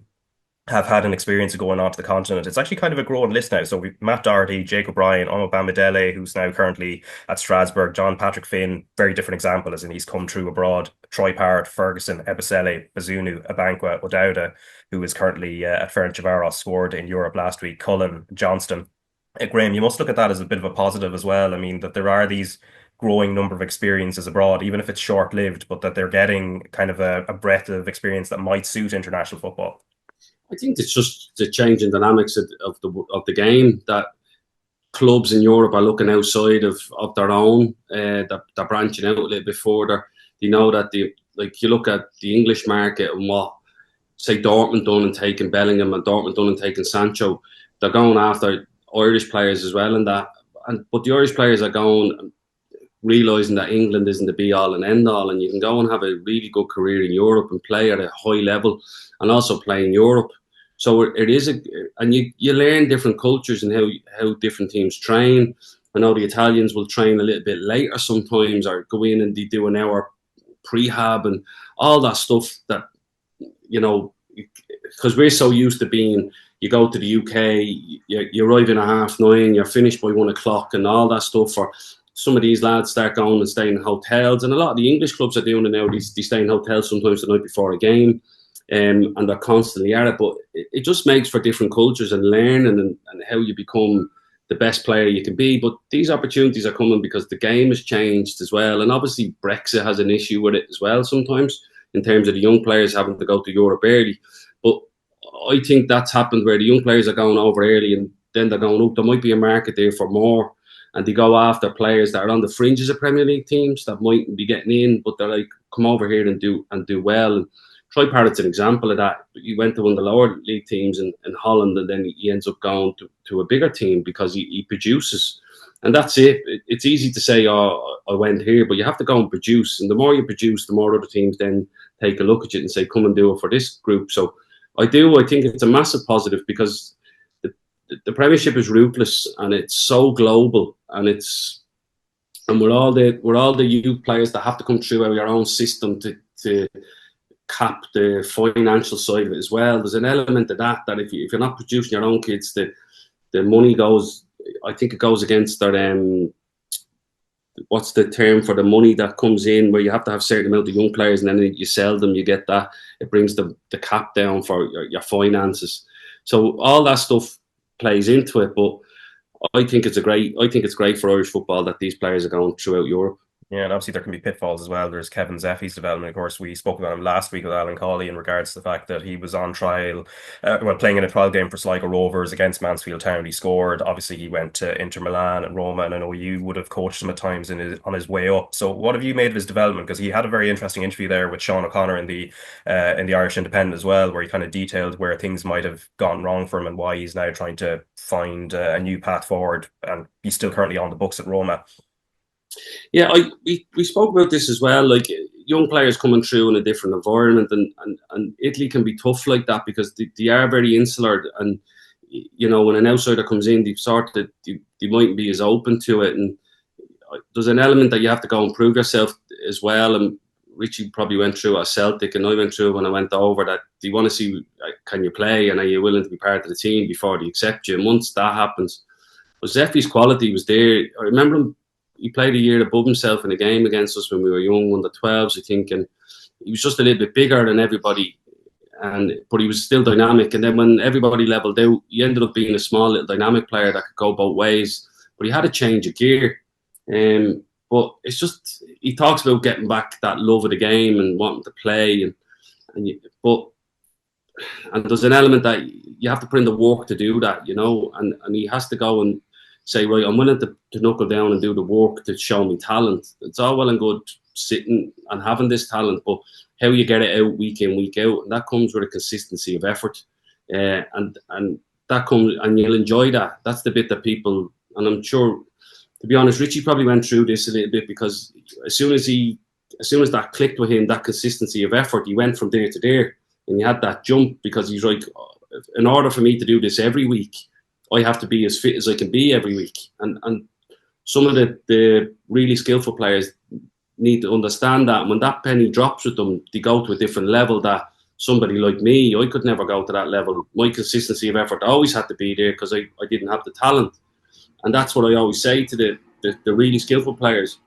have had an experience of going on to the continent, it's actually kind of a growing list now. So we've Matt Doherty, Jake O'Brien, Omo Bamidele, who's now currently at Strasbourg, John Patrick Finn, very different example, as in he's come through abroad, Troy Parrott, Ferguson, Ebisele, Bazunu, Abankwa, O'Dowda, who is currently at Ferencvaros, scored in Europe last week, Cullen, Johnston. Graham, you must look at that as a bit of a positive as well. I mean, that there are these growing number of experiences abroad, even if it's short-lived, but that they're getting kind of a breadth of experience that might suit international football. I think it's just the changing dynamics of the game, that clubs in Europe are looking outside of their own. They're branching out a little bit further. You know that you look at the English market and what, say, Dortmund done and taking Bellingham and Dortmund done and taking Sancho. They're going after Irish players as well, but the Irish players are going, realising that England isn't the be all and end all, and you can go and have a really good career in Europe and play at a high level and also play in Europe. So it is and you learn different cultures and how different teams train. I know the Italians will train a little bit later sometimes, or go in and they do an hour prehab and all that stuff that, because we're so used to being, you go to the UK, you arrive in at 9:30, you're finished by 1 o'clock and all that stuff. For some of these lads start going and staying in hotels, and a lot of the English clubs are doing it now. They stay in hotels sometimes the night before a game. And they're constantly at it, but it just makes for different cultures and learning and how you become the best player you can be. But these opportunities are coming because the game has changed as well, and obviously Brexit has an issue with it as well sometimes, in terms of the young players having to go to Europe early. But I think that's happened where the young players are going over early, and then they're going, there might be a market there for more, and they go after players that are on the fringes of Premier League teams that mightn't be getting in, but they're like, come over here and do well. And Troy Parrott's an example of that. He went to one of the lower league teams in Holland, and then he ends up going to a bigger team because he produces. And that's it. It's easy to say, I went here, but you have to go and produce. And the more you produce, the more other teams then take a look at it and say, come and do it for this group. So I think it's a massive positive, because the Premiership is ruthless and it's so global, and we're all the youth players that have to come through our own system to cap the financial side of it as well. There's an element of that if you're not producing your own kids, the money goes, I think it goes against their what's the term for the money that comes in, where you have to have a certain amount of young players, and then you sell them, you get that. It brings the cap down for your finances. So all that stuff plays into it, but I think it's great for Irish football that these players are going throughout Europe. Yeah, and obviously there can be pitfalls as well. There's Kevin Zefi's development. Of course, we spoke about him last week with Alan Collie in regards to the fact that he was on trial, playing in a trial game for Sligo Rovers against Mansfield Town. He scored. Obviously, he went to Inter Milan and Roma, and I know you would have coached him at times on his way up. So, what have you made of his development? Because he had a very interesting interview there with Sean O'Connor in the Irish Independent as well, where he kind of detailed where things might have gone wrong for him and why he's now trying to find a new path forward. And he's still currently on the books at Roma. Yeah, we spoke about this as well. Like young players coming through in a different environment, and Italy can be tough like that because they are very insular. And you know, when an outsider comes in, they mightn't be as open to it. And there's an element that you have to go and prove yourself as well. And Richie probably went through at Celtic, and I went through when I went over that. They want to see, can you play, and are you willing to be part of the team before they accept you. And once that happens, but Zefi's quality was there. I remember him. He played a year above himself in a game against us when we were young, under 12s, I think, and he was just a little bit bigger than everybody, but he was still dynamic. And then when everybody levelled out, he ended up being a small little dynamic player that could go both ways. But he had a change of gear. But it's just, he talks about getting back that love of the game and wanting to play, but there's an element that you have to put in the work to do that, you know, and he has to go and say, right, I'm willing to knuckle down and do the work to show me talent. It's all well and good sitting and having this talent, but how you get it out week in, week out, and that comes with a consistency of effort, and that comes, and you'll enjoy that. That's the bit that people, and I'm sure, to be honest, Richie probably went through this a little bit because as soon as that clicked with him, that consistency of effort, he went from there to there, and he had that jump because he's like, in order for me to do this every week, I have to be as fit as I can be every week. And some of the really skillful players need to understand that. And when that penny drops with them, they go to a different level that somebody like me, I could never go to that level. My consistency of effort always had to be there because I didn't have the talent. And that's what I always say to the really skillful players.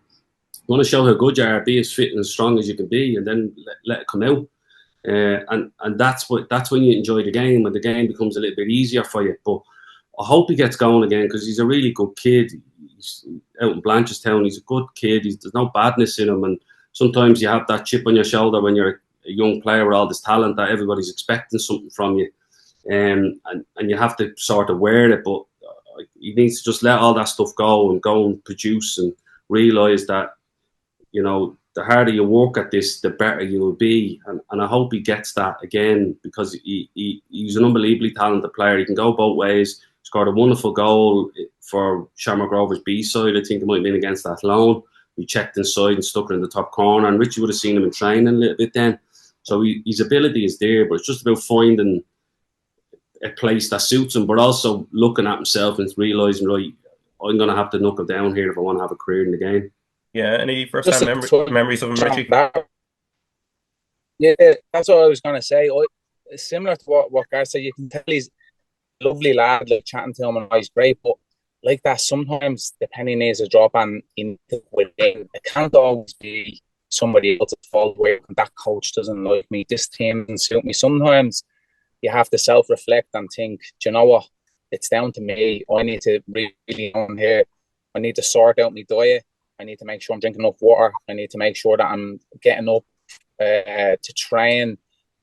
You want to show how good you are, be as fit and as strong as you can be, and then let it come out. And that's when you enjoy the game, when the game becomes a little bit easier for you. But I hope he gets going again because he's a really good kid. He's out in Blanchardstown. He's a good kid. There's no badness in him. And sometimes you have that chip on your shoulder when you're a young player with all this talent that everybody's expecting something from you. And you have to sort of wear it. But he needs to just let all that stuff go and produce and realise that, you know, the harder you work at this, the better you will be. And I hope he gets that again because he's an unbelievably talented player. He can go both ways. Scored a wonderful goal for Shamrock Rovers B-side. I think it might have been against Athlone. We checked inside and stuck it in the top corner. And Richie would have seen him in training a little bit then. So his ability is there, but it's just about finding a place that suits him, but also looking at himself and realising, right, I'm going to have to knuckle down here if I want to have a career in the game. Yeah, any first-time memories of him, Richie? Yeah, that's what I was going to say. Similar to what Gar said, you can tell he's a lovely lad, like chatting to him and he's great, but like that, sometimes the penny needs a drop and in within. It can't always be somebody else's fault where that coach doesn't like me, this team doesn't suit me. Sometimes you have to self-reflect and think, do you know what? It's down to me. I need to really on here. I need to sort out my diet. I need to make sure I'm drinking enough water. I need to make sure that I'm getting up to train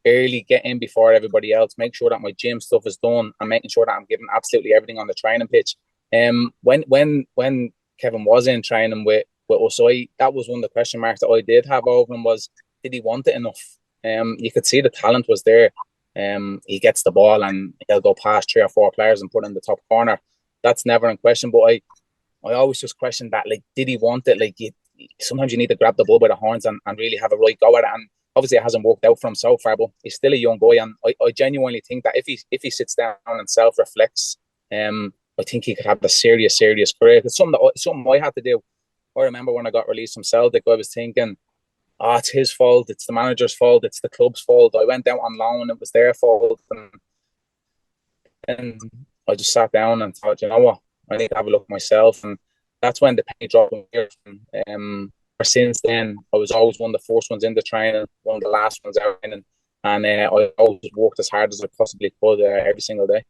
early, get in before everybody else, make sure that my gym stuff is done and making sure that I'm giving absolutely everything on the training pitch. When Kevin was in training with us, that was one of the question marks that I did have over him was, did he want it enough? You could see the talent was there. He gets the ball and he'll go past 3 or 4 players and put it in the top corner. That's never in question, but I always just question that, like, did he want it? Like, sometimes you need to grab the bull by the horns and really have a right go at it. And obviously it hasn't worked out for him so far, but he's still a young boy. And I genuinely think that if he sits down and self-reflects, I think he could have a serious career. It's something I had to do. I remember when I got released from Celtic, I was thinking, it's his fault, it's the manager's fault, it's the club's fault. I went out on loan, it was their fault. And I just sat down and thought, you know what, I need to have a look at myself. And that's when the penny dropped. Since then, I was always one of the first ones in the training, one of the last ones out in, and I always worked as hard as I possibly could every single day.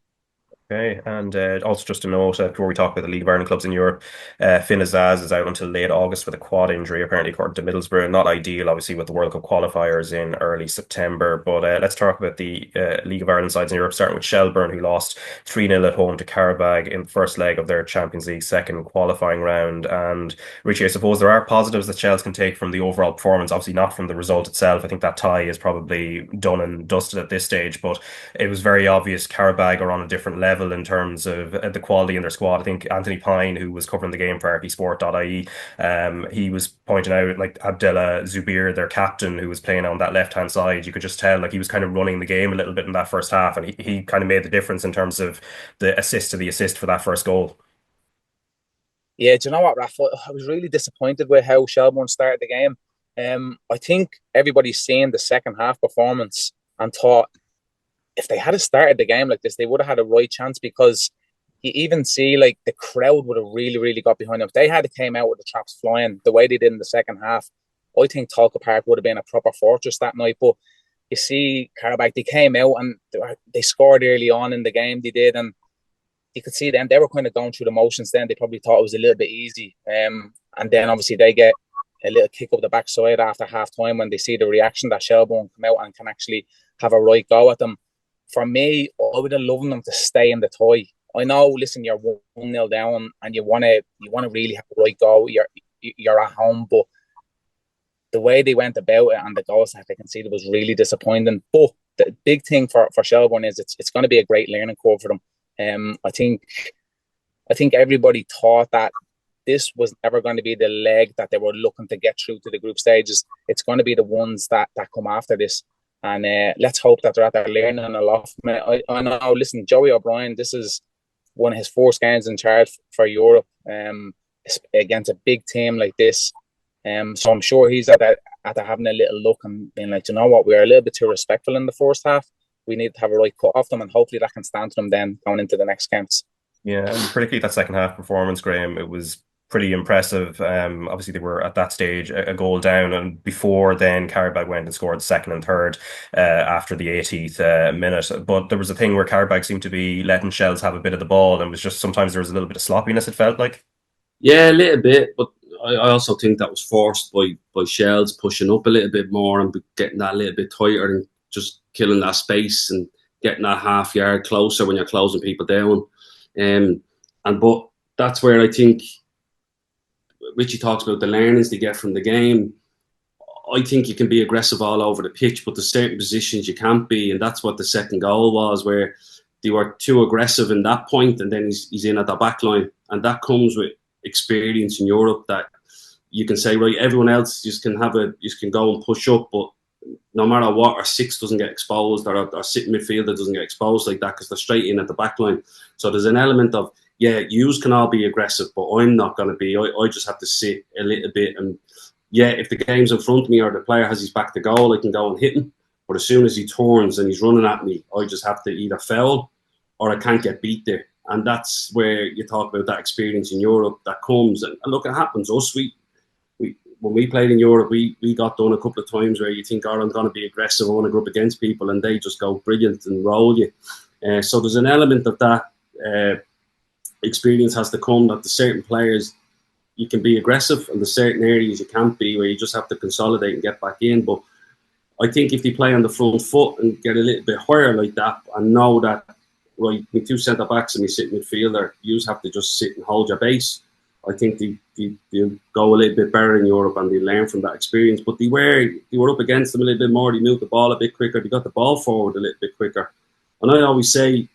Okay, and also just a note before we talk about the League of Ireland clubs in Europe, Finn Azaz is out until late August with a quad injury, apparently according to Middlesbrough. Not ideal, obviously, with the World Cup qualifiers in early September. But let's talk about the League of Ireland sides in Europe, starting with Shelbourne, who lost 3-0 at home to Qarabag in the first leg of their Champions League second qualifying round. And Richie, I suppose there are positives that Shels can take from the overall performance, obviously not from the result itself. I think that tie is probably done and dusted at this stage, but it was very obvious Qarabag are on a different level in terms of the quality in their squad. I think Anthony Pine, who was covering the game for RTsport.ie, he was pointing out like Abdullah Zubir, their captain, who was playing on that left hand side. You could just tell like he was kind of running the game a little bit in that first half, and he kind of made the difference in terms of the assist for that first goal. Yeah, do you know what, Raf? I was really disappointed with how Shelbourne started the game. I think everybody's seen the second half performance and thought if they had started the game like this, they would have had a right chance, because you even see like the crowd would have really, really got behind them. If they had came out with the traps flying the way they did in the second half, I think Talca Park would have been a proper fortress that night. But you see, Qarabag, they came out and they scored early on in the game. They did, and you could see them. They were kind of going through the motions. Then they probably thought it was a little bit easy, and then obviously they get a little kick up the backside after half time when they see the reaction that Shelbourne come out and can actually have a right go at them. For me, I would have loved them to stay in the tie. I know, listen, you're 1-0 down and you want to really have a right go. You're at home, but the way they went about it and the goals that they conceded was really disappointing. But the big thing for Shelbourne is it's going to be a great learning curve for them. I think everybody thought that this was never going to be the leg that they were looking to get through to the group stages. It's going to be the ones that come after this. And let's hope that they're out there learning a lot from it. I know, listen, Joey O'Brien, this is one of his first games in charge for Europe against a big team like this. So I'm sure he's at having a little look and being like, you know what, we are a little bit too respectful in the first half. We need to have a right cut off them, and hopefully that can stand to them then going into the next games. Yeah, and particularly that second half performance, Graham, it was pretty impressive. Obviously, they were at that stage a goal down, and before then, Qarabag went and scored second and third after the 80th minute. But there was a thing where Qarabag seemed to be letting Shels have a bit of the ball, and it was just sometimes there was a little bit of sloppiness, it felt like. Yeah, a little bit, but I also think that was forced by Shels pushing up a little bit more and getting that a little bit tighter and just killing that space and getting that half yard closer when you're closing people down. But that's where I think Richie talks about the learnings they get from the game. I think you can be aggressive all over the pitch, but there's certain positions you can't be, and that's what the second goal was, where they were too aggressive in that point, and then he's in at the back line, and that comes with experience in Europe that you can say, right, everyone else just can go and push up, but no matter what, our six doesn't get exposed, or our sitting midfielder doesn't get exposed like that because they're straight in at the back line. So there's an element of, yeah, yous can all be aggressive, but I'm not going to be. I just have to sit a little bit. And yeah, if the game's in front of me or the player has his back to goal, I can go and hit him. But as soon as he turns and he's running at me, I just have to either foul or I can't get beat there. And that's where you talk about that experience in Europe that comes. And look, it happens. When we played in Europe, we got done a couple of times where you think, oh, I'm going to be aggressive, I want to go up against people, and they just go brilliant and roll you. So there's an element of that experience has to come, that the certain players you can be aggressive and the certain areas you can't be, where you just have to consolidate and get back in. But I think if they play on the front foot and get a little bit higher like that and know that, right, with two centre backs and you sit midfielder, you just have to just sit and hold your base. I think they'll go a little bit better in Europe and they learn from that experience. But they were up against them a little bit more. They moved the ball a bit quicker. They got the ball forward a little bit quicker. And I always say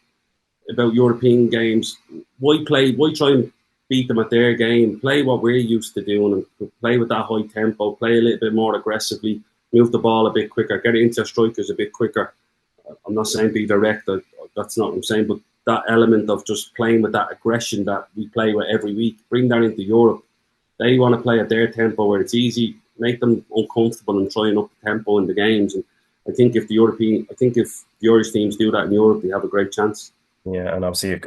about European games, why try and beat them at their game? Play what we're used to doing and play with that high tempo. Play a little bit more aggressively. Move the ball a bit quicker. Get it into your strikers a bit quicker. I'm not saying be direct. That's not what I'm saying. But that element of just playing with that aggression that we play with every week, bring that into Europe. They want to play at their tempo where it's easy, make them uncomfortable and try and up the tempo in the games. And I think if the Irish teams do that in Europe, they have a great chance. Yeah, and obviously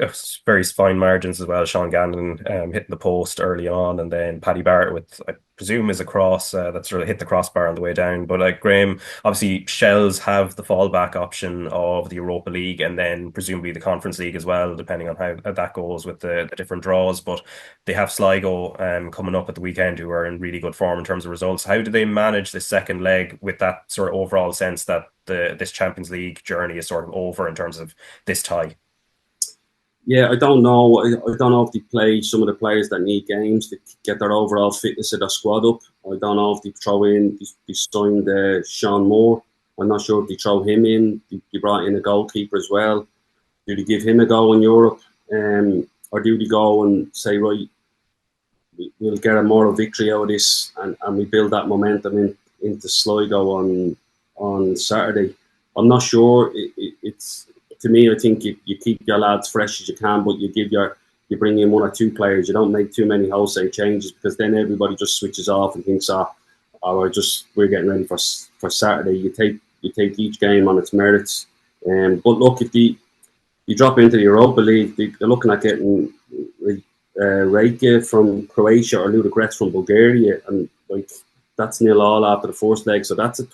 very fine margins as well. Sean Gannon hitting the post early on, and then Paddy Barrett with, I presume, is a cross that sort of hit the crossbar on the way down. But like Graham, obviously Shells have the fallback option of the Europa League, and then presumably the Conference League as well, depending on how that goes with the different draws. But they have Sligo coming up at the weekend, who are in really good form in terms of results. How do they manage this second leg with that sort of overall sense that this Champions League journey is sort of over in terms of this tie? Yeah, I don't know. I don't know if they play some of the players that need games to get their overall fitness of their squad up. I don't know if they throw in, they signed Sean Moore. I'm not sure if they throw him in. They brought in a goalkeeper as well. Do they give him a go in Europe? Or do they go and say, right, we'll get a moral victory out of this, and we build that momentum into Sligo on Saturday? I'm not sure. It's to me, I think you keep your lads fresh as you can, but you bring in one or two players. You don't make too many wholesale changes, because then everybody just switches off and thinks, we're getting ready for Saturday. You take each game on its merits. But look, if you drop into the Europa League, they're looking at getting Rajka from Croatia or Ludogorets from Bulgaria, and like that's 0-0 after the first leg. So that's a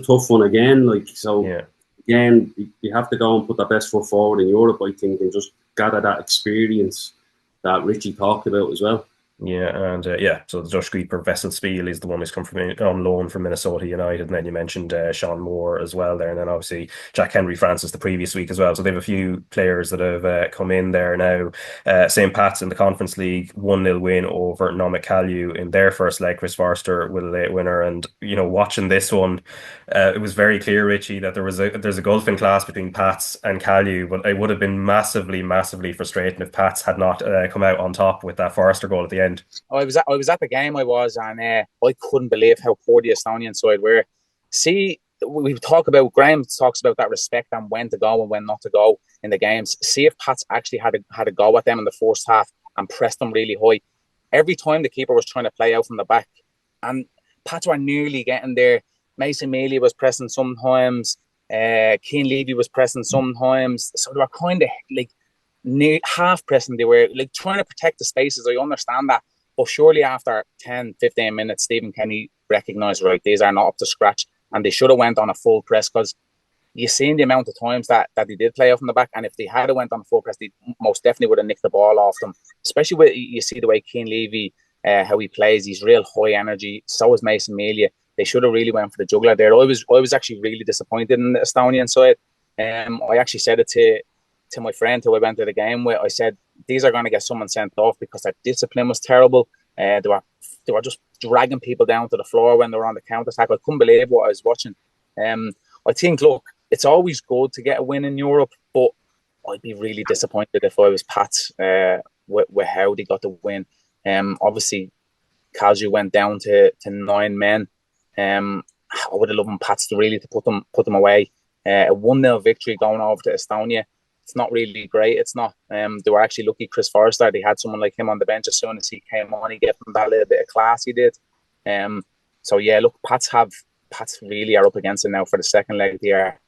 tough one again. Like so. Yeah. Again, you have to go and put the best foot forward in Europe, I think, and just gather that experience that Richie talked about as well. Yeah, and so the Dutch keeper Wessel is the one who's come from on loan from Minnesota United, and then you mentioned Sean Moore as well there, and then obviously Jack Henry Francis the previous week as well. So they have a few players that have come in there now. St. Pat's in the Conference League 1-0 win over Naumkeag in their first leg. Chris Forster with a late winner, and watching this one, it was very clear, Richie, that there's a gulfing class between Pats and Caillew, but it would have been massively frustrating if Pats had not come out on top with that Forster goal at the end. I was at the game, and I couldn't believe how poor the Estonian side were. See, Graham talks about that respect and when to go and when not to go in the games. See if Pats actually had a go at them in the first half and pressed them really high. Every time the keeper was trying to play out from the back, and Pats were nearly getting there. Mason Mealy was pressing sometimes. Keane Levy was pressing sometimes. So they were kind of like half pressing. They were like trying to protect the spaces. I understand that, but surely after 10-15 minutes, Stephen Kenny recognised, right, these are not up to scratch, and they should have went on a full press, because you've seen the amount of times that they did play off from the back, and if they had went on a full press, they most definitely would have nicked the ball off them. Especially with, you see the way Keane Levy, how he plays, he's real high energy. So is Mason Mealy. They should have really went for the juggler there. I was actually really disappointed in the Estonian side. I actually said it to my friend who I went to the game with. I said, these are going to get someone sent off because their discipline was terrible. They were just dragging people down to the floor when they were on the counter-attack. I couldn't believe what I was watching. I think, look, it's always good to get a win in Europe, but I'd be really disappointed if I was Pats with how they got the win. Obviously, Caillew went down to 9 men. I would have loved Pats to put them away. A 1-0 victory going over to Estonia. It's not really great. It's not. They were actually lucky. Chris Forster, they had someone like him on the bench. As soon as he came on, he gave them that little bit of class. He did. So yeah, look, Pats really are up against it now for the second leg here.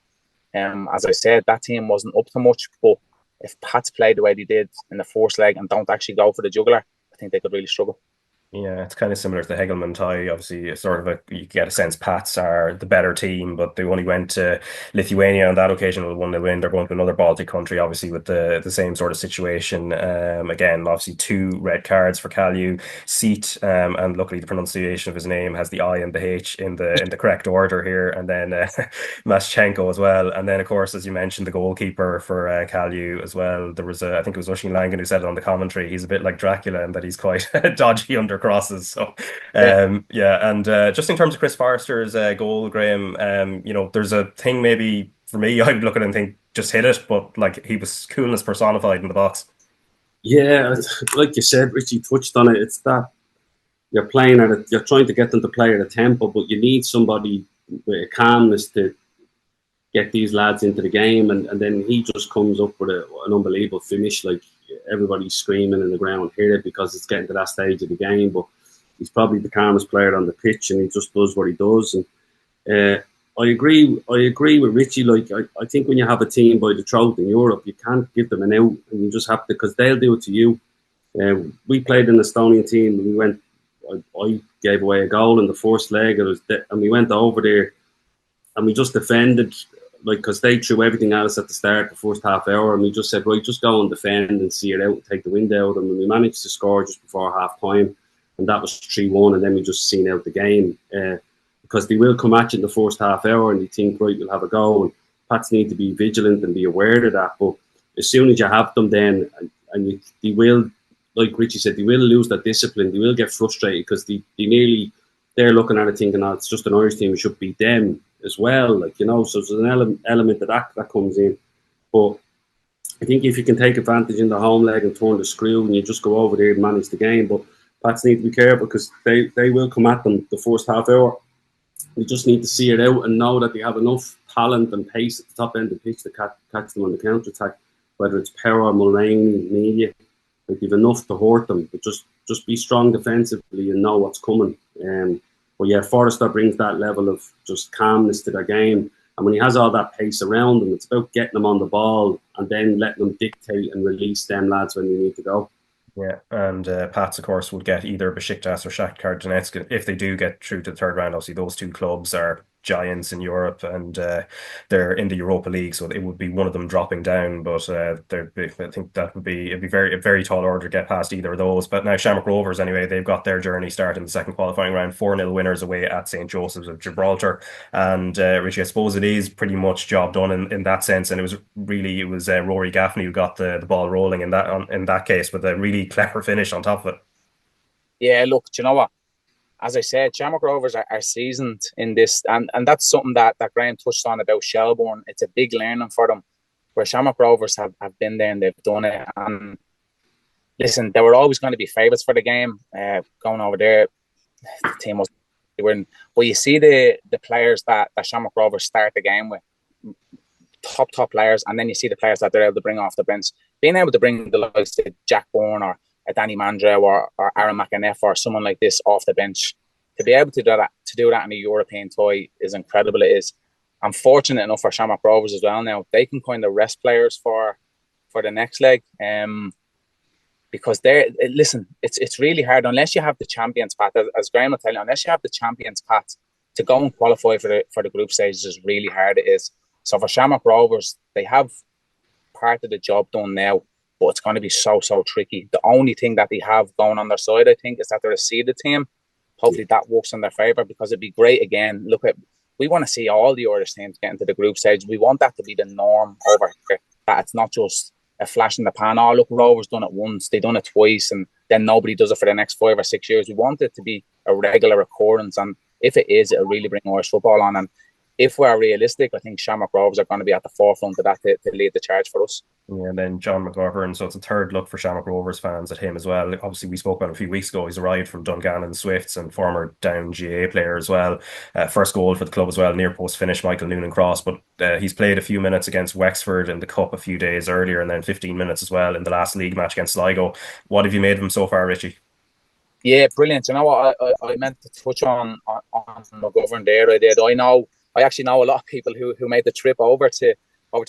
As I said, that team wasn't up to much, but if Pats played the way they did in the first leg and don't actually go for the jugular, I think they could really struggle. Yeah, it's kind of similar to the Hegelman tie. Obviously, you get a sense Pats are the better team, but they only went to Lithuania on that occasion with 1-0 win. They're going to another Baltic country, obviously, with the same sort of situation. Again, obviously, 2 red cards for Caillew. Seat, and luckily the pronunciation of his name has the I and the H in the correct order here, and then Maschenko as well. And then, of course, as you mentioned, the goalkeeper for Caillew as well. There was I think it was Oisin Langan who said it on the commentary. He's a bit like Dracula in that he's quite dodgy under crosses. So and just in terms of Chris Forster's goal, Graham, there's a thing maybe for me I'd look at it and think just hit it, but like he was coolness personified in the box. Yeah, like you said, Richie touched on it. It's that you're playing at it, you're trying to get them to play at a tempo, but you need somebody with a calmness to get these lads into the game, and then he just comes up with an unbelievable finish. Like everybody's screaming in the ground, hear it, because it's getting to that stage of the game. But he's probably the calmest player on the pitch, and he just does what he does. And I agree. I agree with Richie. Like I think when you have a team by the throat in Europe, you can't give them an out, and you just have to, because they'll do it to you. We played an Estonian team, and we went. I gave away a goal in the first leg, and we went over there, and we just defended, like, because they threw everything at us at the start, the first half hour, and we just said, right, just go and defend and see it out and take the wind out of them. And we managed to score just before half time, and that was 3-1, and then we just seen out the game. Because they will come at you in the first half hour, and you think, right, you'll have a go. And Pats need to be vigilant and be aware of that. But as soon as you have them, then they will, like Richie said, they will lose that discipline. They will get frustrated because they're looking at it thinking, oh, it's just an Irish team, we should beat them as well. Like, you know, so there's an element of that comes in. But I think if you can take advantage in the home leg and turn the screw, and you just go over there and manage the game. But Pats need to be careful because they will come at them the first half hour. We just need to see it out and know that they have enough talent and pace at the top end of the pitch to catch them on the counter-attack, whether it's Power, Mullaney, Media. Like, they've enough to hurt them, but just be strong defensively and know what's coming. But yeah, Forrester brings that level of just calmness to their game. And when he has all that pace around them, it's about getting them on the ball and then letting them dictate and release them lads when they need to go. Yeah, and Pats, of course, would get either Besiktas or Shakhtar Donetsk if they do get through to the third round. Obviously, those two clubs are giants in Europe, and they're in the Europa League, so it would be one of them dropping down. But I think it'd be a very tall order to get past either of those. But now Shamrock Rovers, anyway, they've got their journey started in the second qualifying round, 4-0 winners away at St. Joseph's of Gibraltar. And Richie, I suppose it is pretty much job done in that sense. And it was Rory Gaffney who got the ball rolling in that case with a really clever finish on top of it. Yeah, look, do you know what? As I said, Shamrock Rovers are seasoned in this, and that's something that Graham touched on about Shelbourne. It's a big learning for them, where Shamrock Rovers have been there and they've done it. And listen, they were always going to be favourites for the game. Going over there, the team was winning. But you see the players that Shamrock Rovers start the game with, top players, and then you see the players that they're able to bring off the bench. Being able to bring the likes of Jack Bourne or Danny Mandrew or Aaron McAneff or someone like this off the bench, to be able to do that in a European tie is incredible. It is. I'm fortunate enough for Shamrock Rovers as well now. They can kind of rest players for the next leg. Because it's really hard unless you have the champions path. As Graham will tell you, unless you have the champions path to go and qualify for the group stages is really hard. It is. So for Shamrock Rovers, they have part of the job done now, but it's going to be so tricky. The only thing that they have going on their side, I think, is that they're a seeded team. Hopefully that works in their favour, because it'd be great again. We want to see all the Irish teams get into the group stage. We want that to be the norm over here, that it's not just a flash in the pan. Oh, look, Rovers done it once, they done it twice, and then nobody does it for the next 5 or 6 years. We want it to be a regular occurrence, and if it is, it'll really bring Irish football on. And if we're realistic, I think Shamrock Rovers are going to be at the forefront of that to lead the charge for us. Yeah, and then John McGovern, so it's a third look for Shamrock Rovers fans at him as well. Obviously, we spoke about him a few weeks ago. He's arrived from Dungannon Swifts and former Down GA player as well. First goal for the club as well, near post finish, Michael Noonan cross. But he's played a few minutes against Wexford in the Cup a few days earlier, and then 15 minutes as well in the last league match against Sligo. What have you made of him so far, Richie? Yeah, brilliant. You know what? I meant to touch on McGovern there. I actually know a lot of people who made the trip over to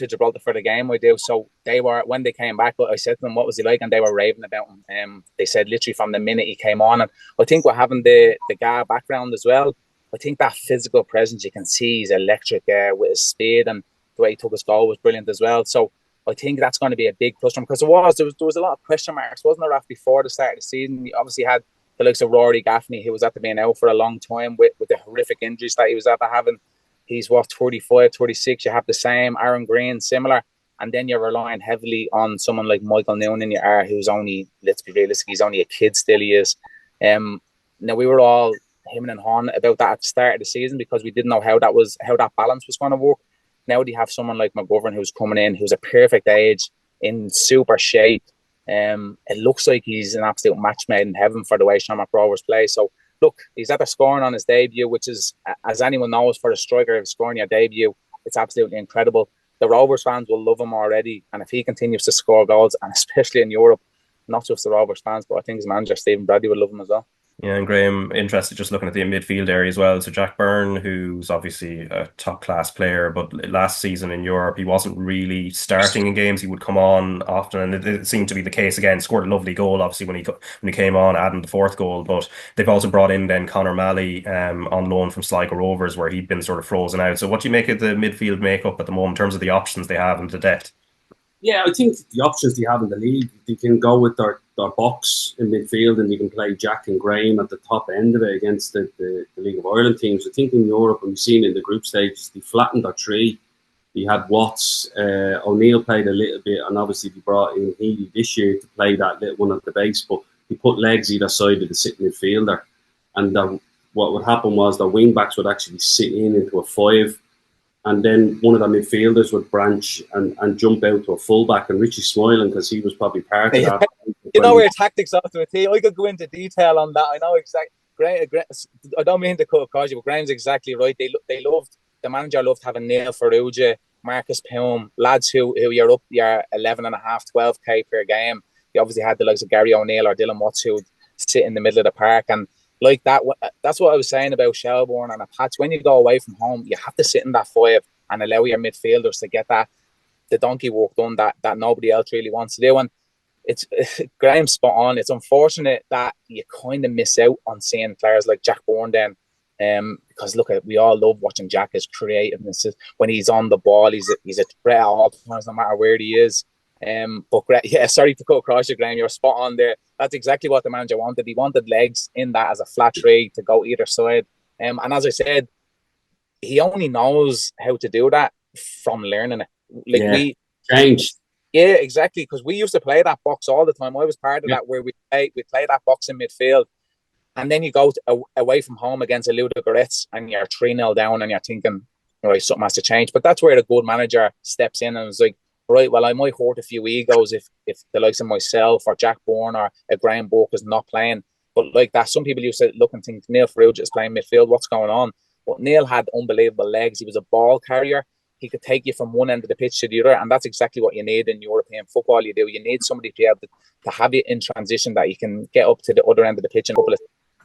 Gibraltar for the game. I do. So when they came back, I said to them, what was he like? And they were raving about him. They said literally from the minute he came on. And I think we're having the GA background as well. I think that physical presence, you can see he's electric with his speed, and the way he took his goal was brilliant as well. So I think that's going to be a big plus for him, because there was a lot of question marks, wasn't there, Raf, before the start of the season? He obviously had the likes of Rory Gaffney, who was after being out for a long time with the horrific injuries that he was after having. He's 35, 36. You have the same. Aaron Green, similar. And then you're relying heavily on someone like Michael Noonan, who's only, let's be realistic, he's only a kid still, he is. Now, we were all hemming and hawing about that at the start of the season, because we didn't know how that balance was going to work. Now they have someone like McGovern who's coming in, who's a perfect age, in super shape. It looks like he's an absolute match made in heaven for the way Shamrock Rovers play. So, look, he's at the scoring on his debut, which is, as anyone knows, for a striker scoring your debut, it's absolutely incredible. The Rovers fans will love him already, and if he continues to score goals, and especially in Europe, not just the Rovers fans, but I think his manager Stephen Bradley will love him as well. Yeah, and Graham, interested just looking at the midfield area as well. So Jack Byrne, who's obviously a top class player, but last season in Europe, he wasn't really starting in games. He would come on often, and it seemed to be the case again. Scored a lovely goal, obviously, when he came on, adding the fourth goal. But they've also brought in then Conor Malley on loan from Sligo Rovers, where he'd been sort of frozen out. So what do you make of the midfield makeup at the moment in terms of the options they have and the depth? Yeah, I think the options they have in the league, they can go with their box in midfield, and they can play Jack and Graham at the top end of it against the League of Ireland teams. I think in Europe, and we've seen in the group stages, they flattened their three. They had Watts, O'Neill played a little bit, and obviously they brought in Healy this year to play that little one at the base, but they put legs either side of the sitting midfielder. And what would happen was the wing backs would actually sit into a five, and then one of the midfielders would branch and jump out to a fullback, and Richie smiling because he was probably part of that. You know where tactics off to a T. I could go into detail on that. I know exactly. I don't mean to cut across you, but Graham's exactly right. The manager loved having Neil Ferrugia, Marcus Poom, lads who you're up, you're 11.5, 12k per game. You obviously had the likes of Gary O'Neill or Dylan Watts who would sit in the middle of the park, and like that. That's what I was saying about Shelbourne and a Pats. When you go away from home, you have to sit in that five and allow your midfielders to get the donkey work done that nobody else really wants to do. And it's Graham's spot on. It's unfortunate that you kind of miss out on seeing players like Jack Bourne then. Because look, we all love watching Jack. His creativeness, when he's on the ball, he's a threat at all times, no matter where he is. But yeah, sorry to cut across you, Graham. You're spot on there. That's exactly what the manager wanted. He wanted legs in that as a flat three to go either side. And as I said, he only knows how to do that from learning it. We changed. Yeah, exactly. Because we used to play that box all the time. I was part of that where we play that box in midfield. And then you go away from home against a Ludogorets and you're 3-0 down and you're thinking, right, something has to change. But that's where the good manager steps in and is like, right, well, I might hurt a few egos if the likes of myself or Jack Bourne or a Graham Burke is not playing. But like that, some people used to look and think, Neil Ferrugia is playing midfield, what's going on? But Neil had unbelievable legs. He was a ball carrier. He could take you from one end of the pitch to the other. And that's exactly what you need in European football. You need somebody to be able to have you in transition that you can get up to the other end of the pitch and couple of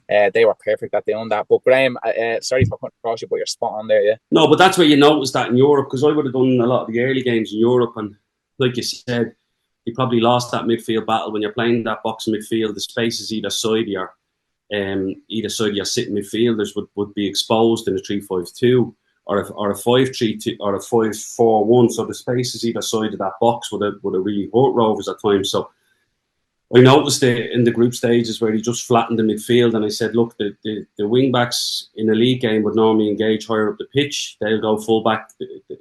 they were perfect at doing that. But Graham, sorry for cutting across you, but you're spot on there, yeah. No, but that's where you notice that in Europe, because I would have done a lot of the early games in Europe, and like you said, you probably lost that midfield battle when you're playing that box midfield. The spaces either side of your sitting midfielders would be exposed in a 3-5-2 or a 5-3-2 or a 5-4-1. So the spaces either side of that box would have really hurt Rovers at times. So I noticed in the group stages where he just flattened the midfield, and I said, look, the wing backs in a league game would normally engage higher up the pitch. They'll go full back.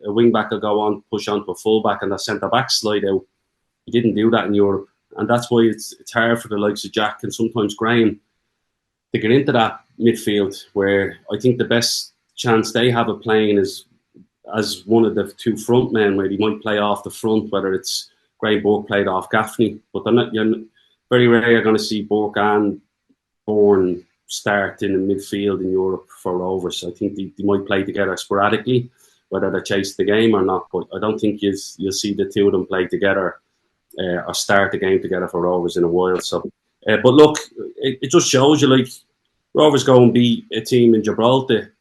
A wing back will go on, push onto a full back, and the centre back slide out. He didn't do that in Europe, and that's why it's hard for the likes of Jack and sometimes Graham to get into that midfield, where I think the best chance they have of playing is as one of the two front men, where he might play off the front, whether it's Graham Burke played off Gaffney, but you're very rare you're going to see Burke and Bourne start in the midfield in Europe for Rovers. I think they might play together sporadically, whether they chase the game or not, but I don't think you'll see the two of them play together or start the game together for Rovers in a while. So, but look, it just shows you, like, Rovers go and beat a team in Gibraltar.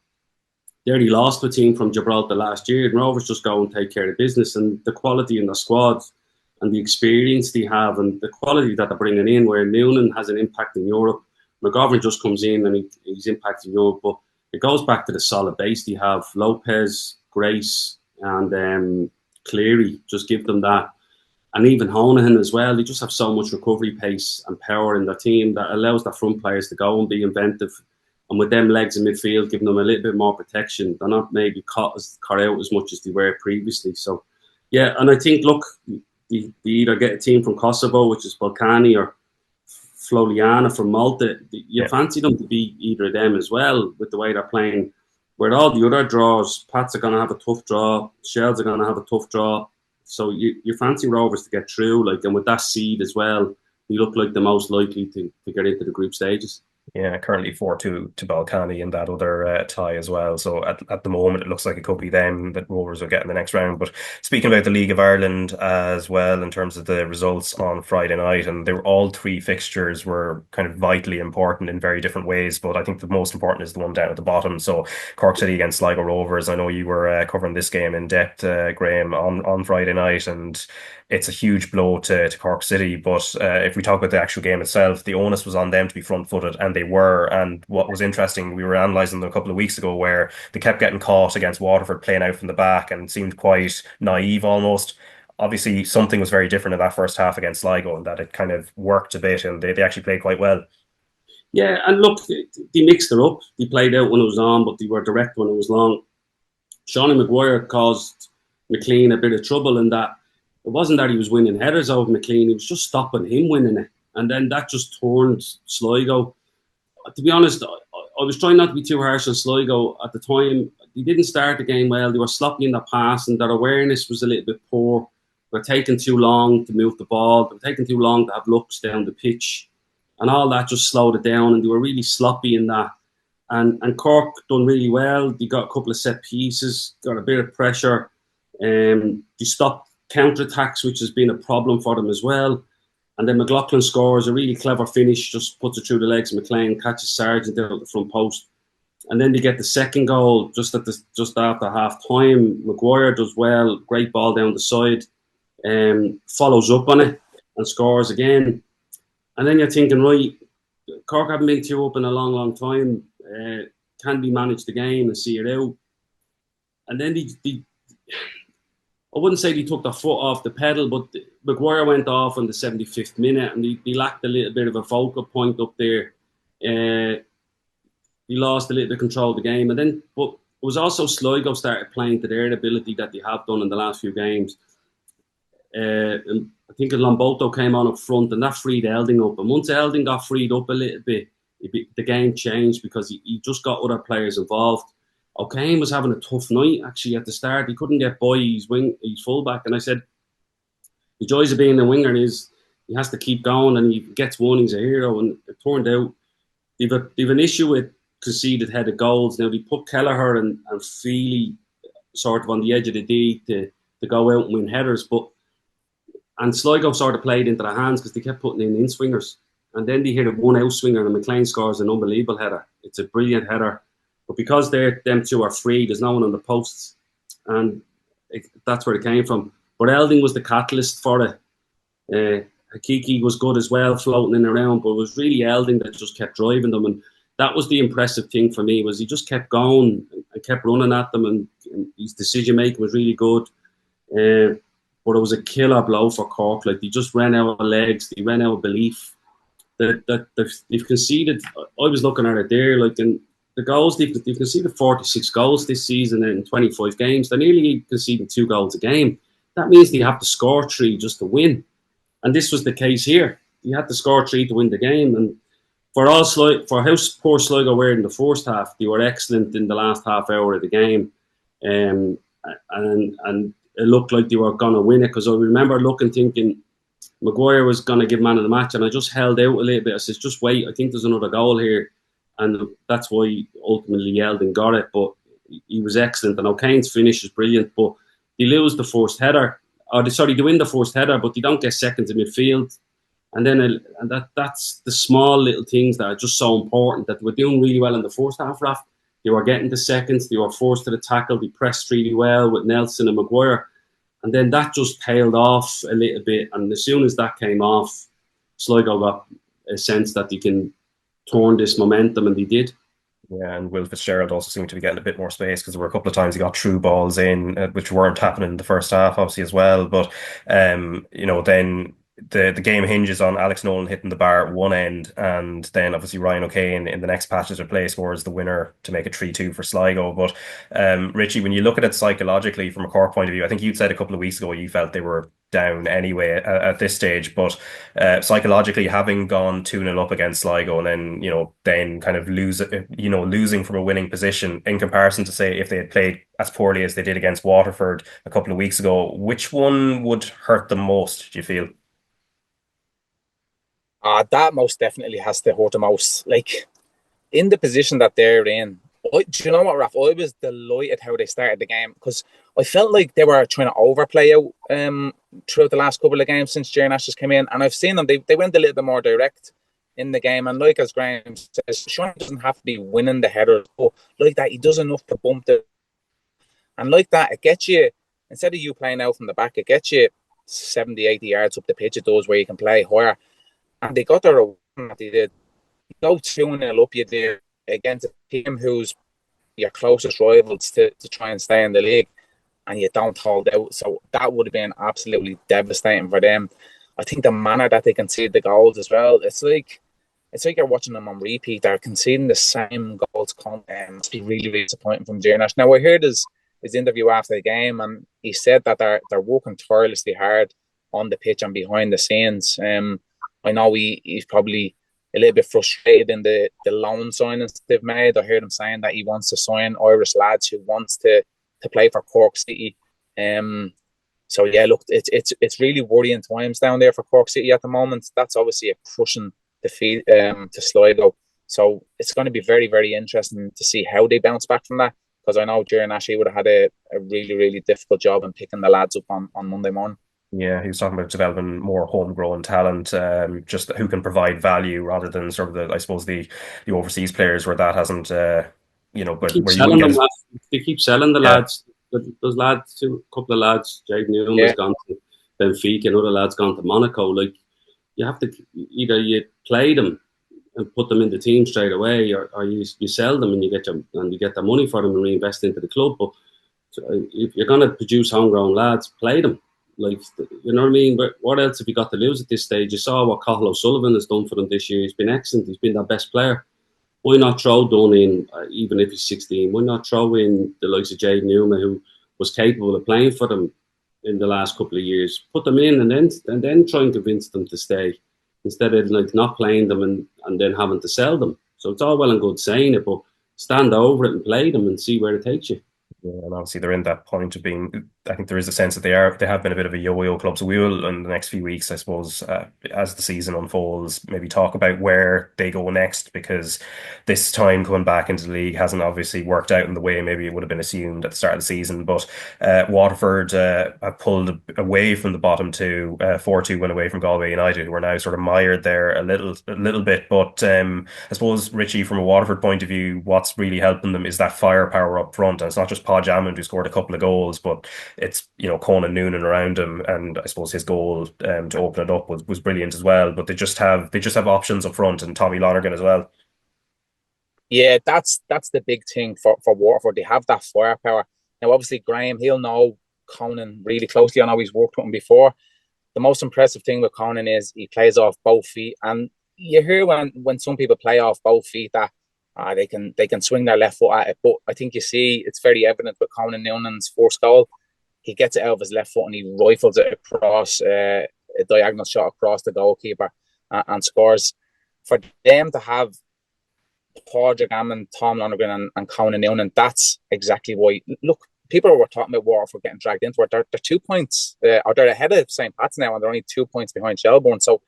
They already lost a team from Gibraltar last year, and Rovers just go and take care of business. And the quality in the squad and the experience they have and the quality that they're bringing in, where Noonan has an impact in Europe, McGovern just comes in and he's impacting Europe. But it goes back to the solid base they have. Lopez, Grace and Cleary, just give them that. And even Honohan as well. They just have so much recovery pace and power in their team that allows their front players to go and be inventive. And with them legs in midfield, giving them a little bit more protection. They're not maybe caught out as much as they were previously. So, yeah, and I think, look, you either get a team from Kosovo, which is Balkani, or Floriana from Malta. You fancy them to be either of them as well, with the way they're playing. Where all the other draws, Pats are going to have a tough draw, Shells are going to have a tough draw. So you fancy Rovers to get through, and with that seed as well, you look like the most likely to get into the group stages. Yeah, currently 4-2 to Balcani in that other tie as well. So at the moment, it looks like it could be them that Rovers will get in the next round. But speaking about the League of Ireland as well, in terms of the results on Friday night, and they were all three fixtures were kind of vitally important in very different ways. But I think the most important is the one down at the bottom. So Cork City against Sligo Rovers. I know you were covering this game in depth, Graham, on Friday night, and it's a huge blow to Cork City. But if we talk about the actual game itself, the onus was on them to be front footed, and they were. And what was interesting, we were analysing them a couple of weeks ago where they kept getting caught against Waterford playing out from the back and seemed quite naive almost. Obviously, something was very different in that first half against Sligo, and that it kind of worked a bit, and they actually played quite well. Yeah, and look, they mixed it up. They played out when it was on, but they were direct when it was long. Seanie Maguire caused McLean a bit of trouble in that it wasn't that he was winning headers over McLean, he was just stopping him winning it. And then that just turned Sligo. To be honest, I was trying not to be too harsh on Sligo at the time. They didn't start the game well. They were sloppy in the pass, and their awareness was a little bit poor. They were taking too long to move the ball. They were taking too long to have looks down the pitch. And all that just slowed it down, and they were really sloppy in that. And Cork done really well. They got a couple of set pieces, got a bit of pressure. They stopped counter-attacks, which has been a problem for them as well. And then McLaughlin scores a really clever finish, just puts it through the legs of McLean, catches Sargent out at the front post. And then they get the second goal just after half time. Maguire does well, great ball down the side, follows up on it and scores again. And then you're thinking, right, Cork haven't been 2 up in a long, long time. Can they manage the game and see it out? And then I wouldn't say they took their foot off the pedal, but Maguire went off on the 75th minute, and they lacked a little bit of a focal point up there. He lost a little bit of control of the game, but it was also Sligo started playing to their ability that they have done in the last few games. And I think Lomboto came on up front, and that freed Elding up. And once Elding got freed up a little bit, the game changed because he just got other players involved. O'Kane was having a tough night actually at the start. He couldn't get by his fullback, and I said the joys of being a winger is he has to keep going, and he gets one, he's a hero. And it turned out they've an issue with conceded headed goals. Now they put Kelleher and Feely sort of on the edge of the D to go out and win headers, and Sligo sort of played into their hands because they kept putting in swingers, and then they hit a one out swinger, and McLean scores an unbelievable header. It's a brilliant header. But because them two are free, there's no one on the posts. And that's where it came from. But Elding was the catalyst for it. Hakiki was good as well, floating in around. But it was really Elding that just kept driving them. And that was the impressive thing for me, was he just kept going and kept running at them. And his decision-making was really good. But it was a killer blow for Cork. Like, they just ran out of legs. They ran out of belief. They've conceded. I was looking at it there, like, and the goals, they've conceded 46 goals this season in 25 games. They're nearly conceding 2 goals a game. That means they have to score 3 just to win. And this was the case here. You had to score 3 to win the game. And for how poor Sligo were in the first half, they were excellent in the last half hour of the game. And it looked like they were going to win it, because I remember thinking Maguire was going to give man of the match, and I just held out a little bit. I said, just wait, I think there's another goal here. And that's why ultimately Elding got it. But he was excellent. And O'Kane's finish is brilliant. But they lose the first header. They win the first header, but they don't get seconds in midfield. And then that's the small little things that are just so important, that they were doing really well in the first half, Raf. They were getting the seconds. They were forced to the tackle. They pressed really well with Nelson and Maguire. And then that just tailed off a little bit. And as soon as that came off, Sligo got a sense that they can turn this momentum, and they did. Yeah, and Will Fitzgerald also seemed to be getting a bit more space, because there were a couple of times he got through balls in, which weren't happening in the first half, obviously, as well. But, then the game hinges on Alex Nolan hitting the bar at one end, and then obviously Ryan O'Kane in the next Patchester play scores the winner to make it 3-2 for Sligo. But Richie, when you look at it psychologically from a Cork point of view, I think you'd said a couple of weeks ago you felt they were down anyway at this stage, but psychologically, having gone 2-0 up against Sligo, and then kind of losing from a winning position in comparison to, say, if they had played as poorly as they did against Waterford a couple of weeks ago, which one would hurt them most, do you feel? That most definitely has to hurt the most. Like, in the position that they're in, do you know what, Raf? I was delighted how they started the game, because I felt like they were trying to overplay out throughout the last couple of games since Jane Ashes came in, and I've seen them. They went a little bit more direct in the game, and like as Graham says, Sean doesn't have to be winning the header, but like that, he does enough to bump the, and like that, it gets you, instead of you playing out from the back, it gets you 70, 80 yards up the pitch. It does, where you can play higher, and they got their reward that they did. You go 2-0 up, you did, against a team who's your closest rivals to try and stay in the league, and you don't hold out. So that would have been absolutely devastating for them. I think the manner that they concede the goals as well, it's like you're watching them on repeat. They're conceding the same goals. It must be really, really disappointing from Jane. Now, I heard his interview after the game, and he said that they're working tirelessly hard on the pitch and behind the scenes. I know he's probably a little bit frustrated in the loan signings they've made. I heard him saying that he wants to sign Irish lads who wants to play for Cork City. So yeah, look, it's really worrying times down there for Cork City at the moment. That's obviously a crushing defeat to Sligo. So it's going to be very, very interesting to see how they bounce back from that, because I know Jaren Ashley would have had a really, really difficult job in picking the lads up on Monday morning. Yeah, he was talking about developing more homegrown talent, just who can provide value rather than sort of I suppose the overseas players where that hasn't, but where you wouldn't get. They keep selling the lads. Those lads, a couple of lads, Jake Newman has gone to Benfica, and other lads gone to Monaco. Like, you have to either you play them and put them in the team straight away, or you sell them and you get the money for them and reinvest into the club. But if you're going to produce homegrown lads, play them. Like, you know what I mean? But what else have you got to lose at this stage? You saw what Collie O'Sullivan has done for them this year. He's been excellent. He's been their best player. Why not throw Dunn in, even if he's 16? Why not throw in the likes of Jade Newman, who was capable of playing for them in the last couple of years? Put them in and then try and convince them to stay, instead of like not playing them and then having to sell them. So it's all well and good saying it, but stand over it and play them and see where it takes you. Yeah, and obviously they're in that point of being. I think there is a sense that they have been a bit of a yo-yo club. So we will, in the next few weeks, I suppose, as the season unfolds, maybe talk about where they go next, because this time coming back into the league hasn't obviously worked out in the way maybe it would have been assumed at the start of the season. But Waterford have pulled away from the bottom two, 4-2 win away from Galway United, who are now sort of mired there a little bit. But I suppose, Richie, from a Waterford point of view, what's really helping them is that firepower up front, and it's not just Podge Hammond who scored a couple of goals, but it's Conan Noonan around him, and I suppose his goal to open it up was brilliant as well. But they just have options up front, and Tommy Lonergan as well. Yeah, that's the big thing for Waterford. They have that firepower. Now, obviously, Graham, he'll know Conan really closely. I know he's worked with him before. The most impressive thing with Conan is he plays off both feet, and you hear when some people play off both feet that they can swing their left foot at it. But I think you see it's very evident with Conan Noonan's first goal. He gets it out of his left foot and he rifles it across a diagonal shot across the goalkeeper and scores. For them to have Padraig Hammond, Tom Lonergan and Conan Noonan, that's exactly why. Look, people were talking about Waterford getting dragged into it. They're 2 points, or they're ahead of St. Pat's now, and they're only 2 points behind Shelbourne. So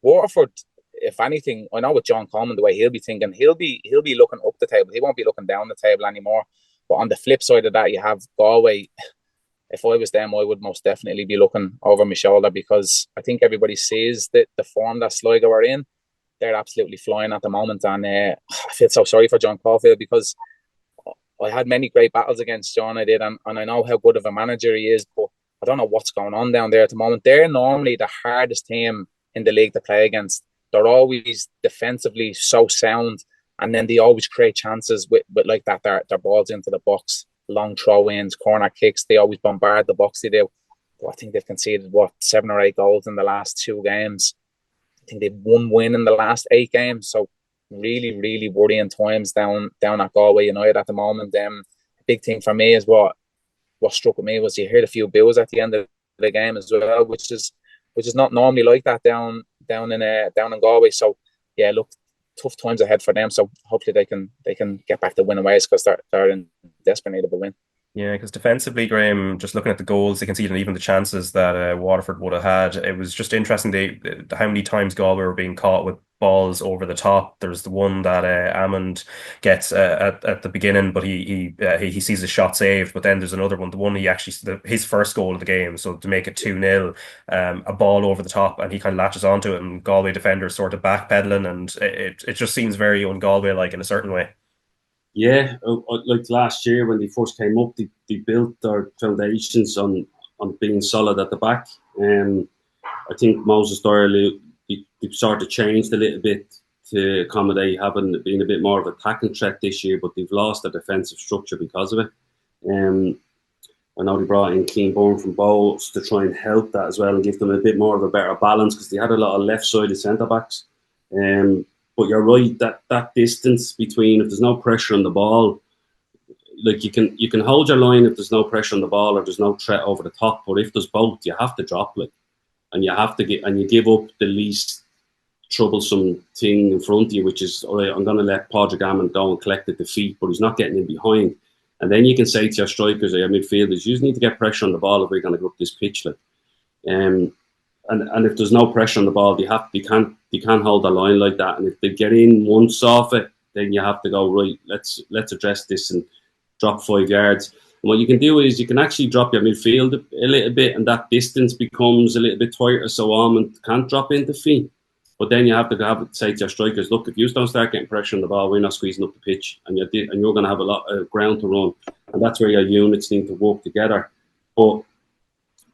Waterford, if anything, I know with John Coleman, the way he'll be thinking, he'll be looking up the table. He won't be looking down the table anymore. But on the flip side of that, you have Galway. If I was them, I would most definitely be looking over my shoulder, because I think everybody sees the form that Sligo are in. They're absolutely flying at the moment, and I feel so sorry for John Caulfield, because I had many great battles against John. I did, and I know how good of a manager he is, but I don't know what's going on down there at the moment. They're normally the hardest team in the league to play against. They're always defensively so sound, and then they always create chances with like that. Their balls into the box, long throw-ins, corner kicks. They always bombard the box. They do. But I think they've conceded 7 or 8 goals in the last 2 games. I think they've 1 win in the last 8 games. So really, really worrying times down at Galway United at the moment. The big thing for me is what struck with me was you heard a few boos at the end of the game as well, which is not normally like that down in Galway. So yeah, look, tough times ahead for them. So hopefully they can get back to winning ways, because they're in desperate need of a win. Yeah, because defensively, Graham, just looking at the goals they conceded and even the chances that Waterford would have had, it was just interesting how many times Galway were being caught with balls over the top. There's the one that Amond gets at the beginning, but he sees his shot saved. But then there's another one, the one he actually his first goal of the game, so to make it 2-0, a ball over the top, and he kind of latches onto it, and Galway defenders sort of backpedaling, and it just seems very un-Galway like in a certain way. Yeah, like last year when they first came up, they built their foundations on being solid at the back. I think Moses Doyle, they've sort of changed a little bit to accommodate being a bit more of an attacking threat this year, but they've lost their defensive structure because of it. I know they brought in Clean-Burn from Bowes to try and help that as well and give them a bit more of a better balance, because they had a lot of left-sided centre-backs. But you're right, that distance between, if there's no pressure on the ball, like you can hold your line if there's no pressure on the ball or there's no threat over the top, but if there's both, you have to drop, like, and you have to you give up the least troublesome thing in front of you, which is, all right, I'm going to let Padraig Amond go and collect the defeat, but he's not getting in behind. And then you can say to your strikers or your midfielders, you just need to get pressure on the ball if we're going to go up this pitch, like. And if there's no pressure on the ball, they can't hold the line like that. And if they get in once off it, then you have to go, right, let's address this and drop 5 yards. And what you can do is you can actually drop your midfield a little bit, and that distance becomes a little bit tighter, so Almond can't drop into feet. But then you have to say to your strikers, look, if you don't start getting pressure on the ball, we're not squeezing up the pitch, and you're going to have a lot of ground to run. And that's where your units need to work together. But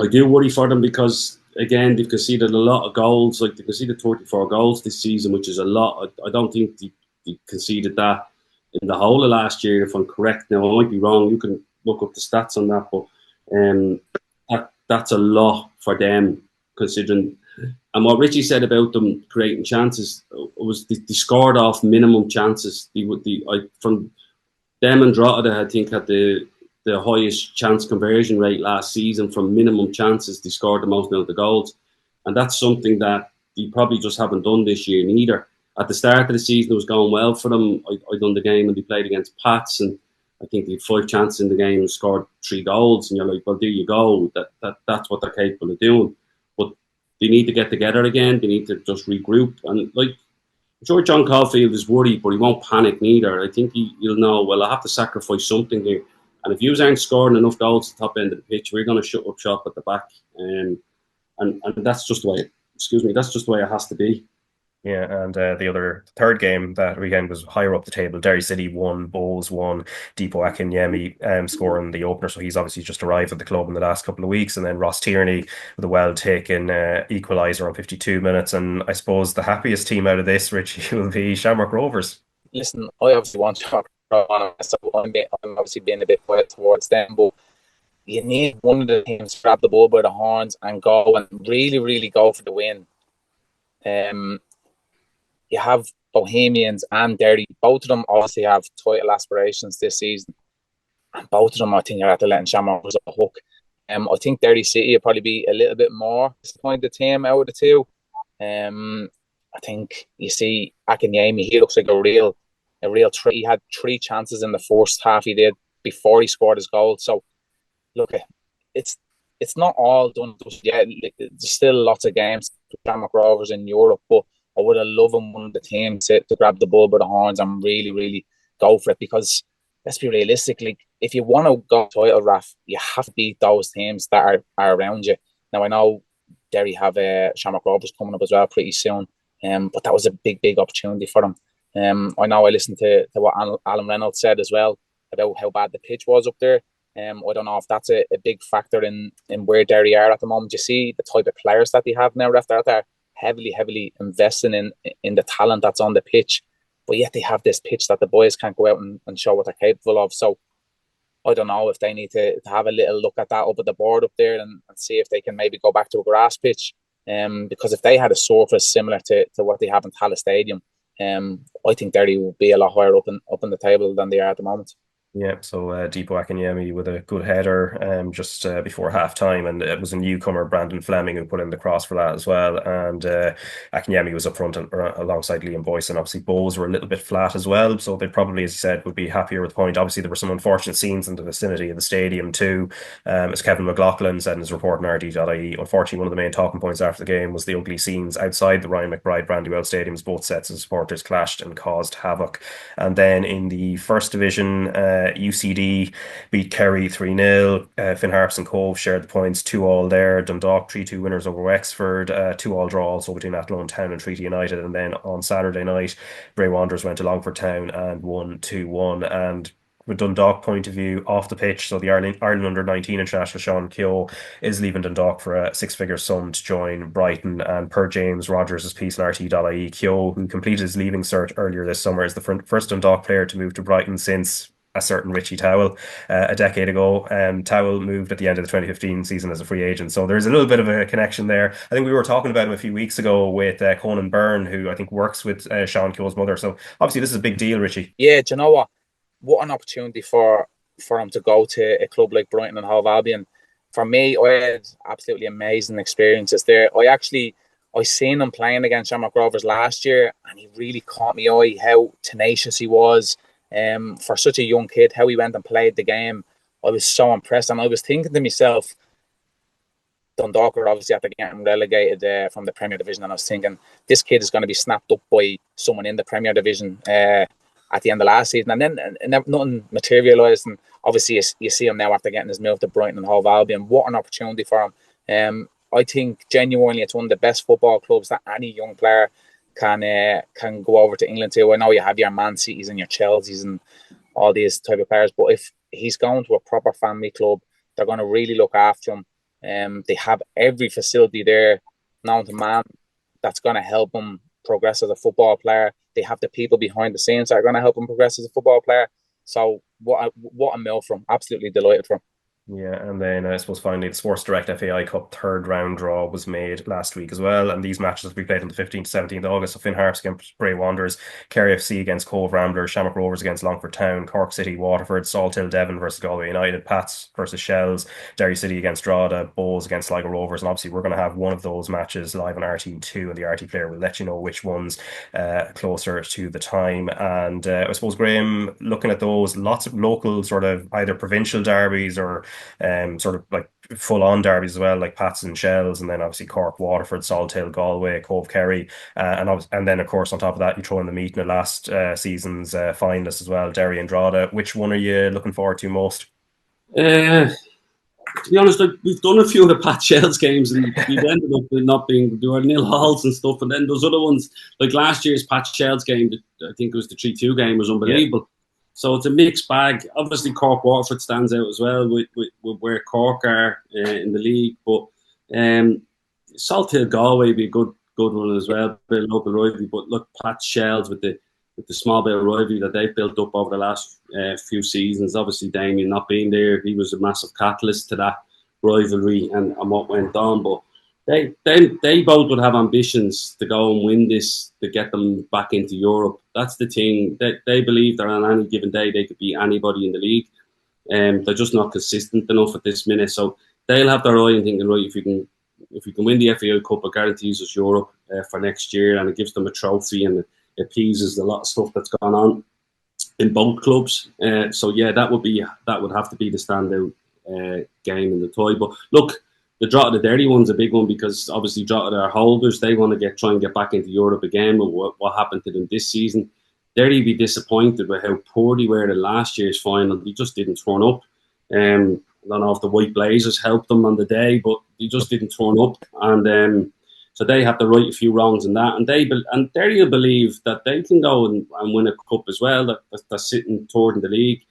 I do worry for them because, again, they've conceded a lot of goals. Like, they conceded 34 goals this season, which is a lot. I don't think they conceded that in the whole of last year, if I'm correct. Now, I might be wrong. You can look up the stats on that, but that's a lot for them, considering. And what Richie said about them creating chances was they scored off minimum chances. From them and Drogheda, I think, had the highest chance conversion rate last season. From minimum chances, they scored the most amount of the goals. And that's something that they probably just haven't done this year neither. At the start of the season, it was going well for them. I done the game when they played against Pats, and I think they had 5 chances in the game and scored 3 goals. And you're like, well, there you go. That's what they're capable of doing. But they need to get together again. They need to just regroup. And, like, I'm sure John Caulfield is worried, but he won't panic neither. I think he'll know, well, I have to sacrifice something here. And if you aren't scoring enough goals at the top end of the pitch, we're going to shut up shop at the back. And that's just the way, that's just the way it has to be. Yeah, and the third game that weekend was higher up the table. Derry City won, Bowes won, Deepo Akinyemi scoring the opener, so he's obviously just arrived at the club in the last couple of weeks. And then Ross Tierney with a well-taken equaliser on 52 minutes. And I suppose the happiest team out of this, Richie, will be Shamrock Rovers. Listen, I obviously want Shamrock Rovers, so I'm obviously being a bit quiet towards them, but you need one of the teams to grab the bull by the horns and go and really, really go for the win. You have Bohemians and Derry. Both of them obviously have title aspirations this season. And both of them, I think, are after letting Shamrock Rovers a hook. I think Derry City will probably be a little bit more disappointed team out of the two. I think you see Akinyemi, he looks like a real threat. He had 3 chances in the first half he did before he scored his goal. So, look, it's not all done yet. There's still lots of games for Shamrock Rovers in Europe, but I would have loved one of the teams to grab the bull by the horns and really, really go for it, because let's be realistic. Like, if you want to go title, Raf, you have to beat those teams that are around you. Now, I know Derry have Shamrock Rovers coming up as well pretty soon, but that was a big, big opportunity for them. I know I listened to what Alan Reynolds said as well about how bad the pitch was up there. I don't know if that's a big factor in where Derry are at the moment. You see the type of players that they have now, Raf, they're heavily investing in the talent that's on the pitch, but yet they have this pitch that the boys can't go out and show what they're capable of. So I don't know if they need to have a little look at that up at the board up there and see if they can maybe go back to a grass pitch, because if they had a surface similar to what they have in Tallaght Stadium, I think Derry will be a lot higher up in the table than they are at the moment. Yeah, so Deepo Akinyemi with a good header just before half time, and it was a newcomer, Brandon Fleming, who put in the cross for that as well. And Akinyemi was up front alongside Liam Boyce, and obviously Bows were a little bit flat as well, so they probably, as you said, would be happier with the point. Obviously, there were some unfortunate scenes in the vicinity of the stadium too, as Kevin McLaughlin said in his report on RD.ie. Unfortunately, one of the main talking points after the game was the ugly scenes outside the Ryan McBride Brandywell stadiums. Both sets of supporters clashed and caused havoc. And then in the first division, UCD beat Kerry 3-0. Finn Harps and Cove shared the points 2-2 there. Dundalk 3-2 winners over Wexford. 2-2 draw also between Athlone Town and Treaty United. And then on Saturday night, Bray Wanderers went to Longford Town and won 2-1. And with Dundalk point of view off the pitch, so the Ireland under-19 international Sean Keogh is leaving Dundalk for a six-figure sum to join Brighton. And per James Rogers' piece in RT.ie, Keogh, who completed his leaving cert earlier this summer, is the first Dundalk player to move to Brighton since a certain Richie Towell a decade ago. Towell moved at the end of the 2015 season as a free agent, so there's a little bit of a connection there. I think we were talking about him a few weeks ago with Conan Byrne, who I think works with Sean Keogh's mother. So obviously this is a big deal, Richie. Yeah, do you know what? What an opportunity for him to go to a club like Brighton and Hove Albion. For me, I had absolutely amazing experiences there. I seen him playing against Shamrock Rovers last year, and he really caught me eye how tenacious he was. For such a young kid, how he went and played the game, I was so impressed. And I was thinking to myself, Dundalk are obviously after getting relegated from the Premier Division, and I was thinking this kid is going to be snapped up by someone in the Premier Division at the end of last season, and then nothing materialised. And obviously, you see him now after getting his move to Brighton and Hove Albion. What an opportunity for him! I think genuinely it's one of the best football clubs that any young player can go over to England to. I know you have your Man Cities and your Chelseas and all these type of players, but if he's going to a proper family club, they're going to really look after him. They have every facility there known to man that's going to help him progress as a football player. They have the people behind the scenes that are going to help him progress as a football player. So what a mill from him. Absolutely delighted for him. Yeah, and then I suppose finally the Sports Direct FAI Cup third round draw was made last week as well, and these matches will be played on the 15th to 17th of August. So Finn Harps against Bray Wanderers, Kerry FC against Cove Ramblers, Shamrock Rovers against Longford Town, Cork City, Waterford, Salthill Devon versus Galway United, Pats versus Shells, Derry City against Drogheda, Bows against Sligo Rovers, and obviously we're going to have one of those matches live on RT2, and the RT player will let you know which ones closer to the time. And I suppose, Graham, looking at those, lots of local sort of either provincial derbies or sort of like full-on derbies as well, like Pats and Shells, and then obviously Cork, Waterford, Salthill, Galway, Cove, Kerry, and then of course on top of that you throw in the meeting of last season's finalists as well, Derry and Drogheda. Which one are you looking forward to most? To be honest, we've done a few of the Pat Shells games, and we've ended up not being, there were nil halls and stuff, and then those other ones, like last year's Pat Shells game, I think it was the 3-2 game, was unbelievable. Yeah. So it's a mixed bag. Obviously, Cork Waterford stands out as well with where Cork are in the league. But Salthill Galway would be a good one as well, a bit of local rivalry. But look, Pat Shells with the small bit of rivalry that they've built up over the last few seasons. Obviously, Damien not being there, he was a massive catalyst to that rivalry and what went on. But they both would have ambitions to go and win this, to get them back into Europe. That's the thing. They believe that on any given day they could beat anybody in the league. They're just not consistent enough at this minute. So they'll have their eye and thinking, right, if we can win the FAI Cup, it guarantees us Europe for next year, and it gives them a trophy and it appeases a lot of stuff that's gone on in both clubs. So yeah, that would have to be the standout game in the toy. But look, the Drogheda Derry one's a big one, because obviously Drogheda are holders. They want to try and get back into Europe again. But what happened to them this season? Derry be disappointed with how poor they were in last year's final. They just didn't turn up. I don't know if the White Blazers helped them on the day, but they just didn't turn up. And so they have to right a few wrongs in that. And Derry will believe that they can go and win a cup as well. That's sitting third in the league.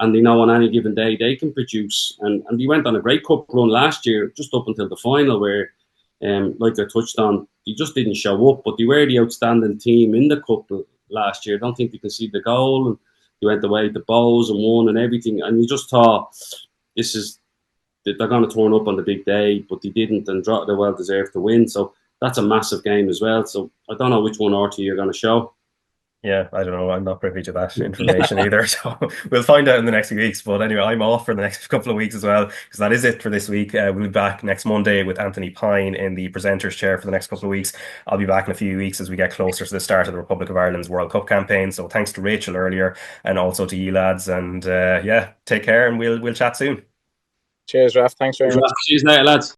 And they know on any given day they can produce. And they went on a great cup run last year, just up until the final, where, like I touched on, they just didn't show up. But they were the outstanding team in the cup last year. I don't think they conceded the goal. And they went away to Bows and won and everything. And you just thought, they're going to turn up on the big day. But they didn't, and Drogheda well deserved to win. So that's a massive game as well. So I don't know which one RT you're going to show. Yeah, I don't know. I'm not privy to that information either. So we'll find out in the next few weeks. But anyway, I'm off for the next couple of weeks as well, because that is it for this week. We'll be back next Monday with Anthony Pine in the presenter's chair for the next couple of weeks. I'll be back in a few weeks as we get closer to the start of the Republic of Ireland's World Cup campaign. So thanks to Rachel earlier and also to you lads. And yeah, take care and we'll chat soon. Cheers, Raf. Thanks very much. Cheers, later, lads.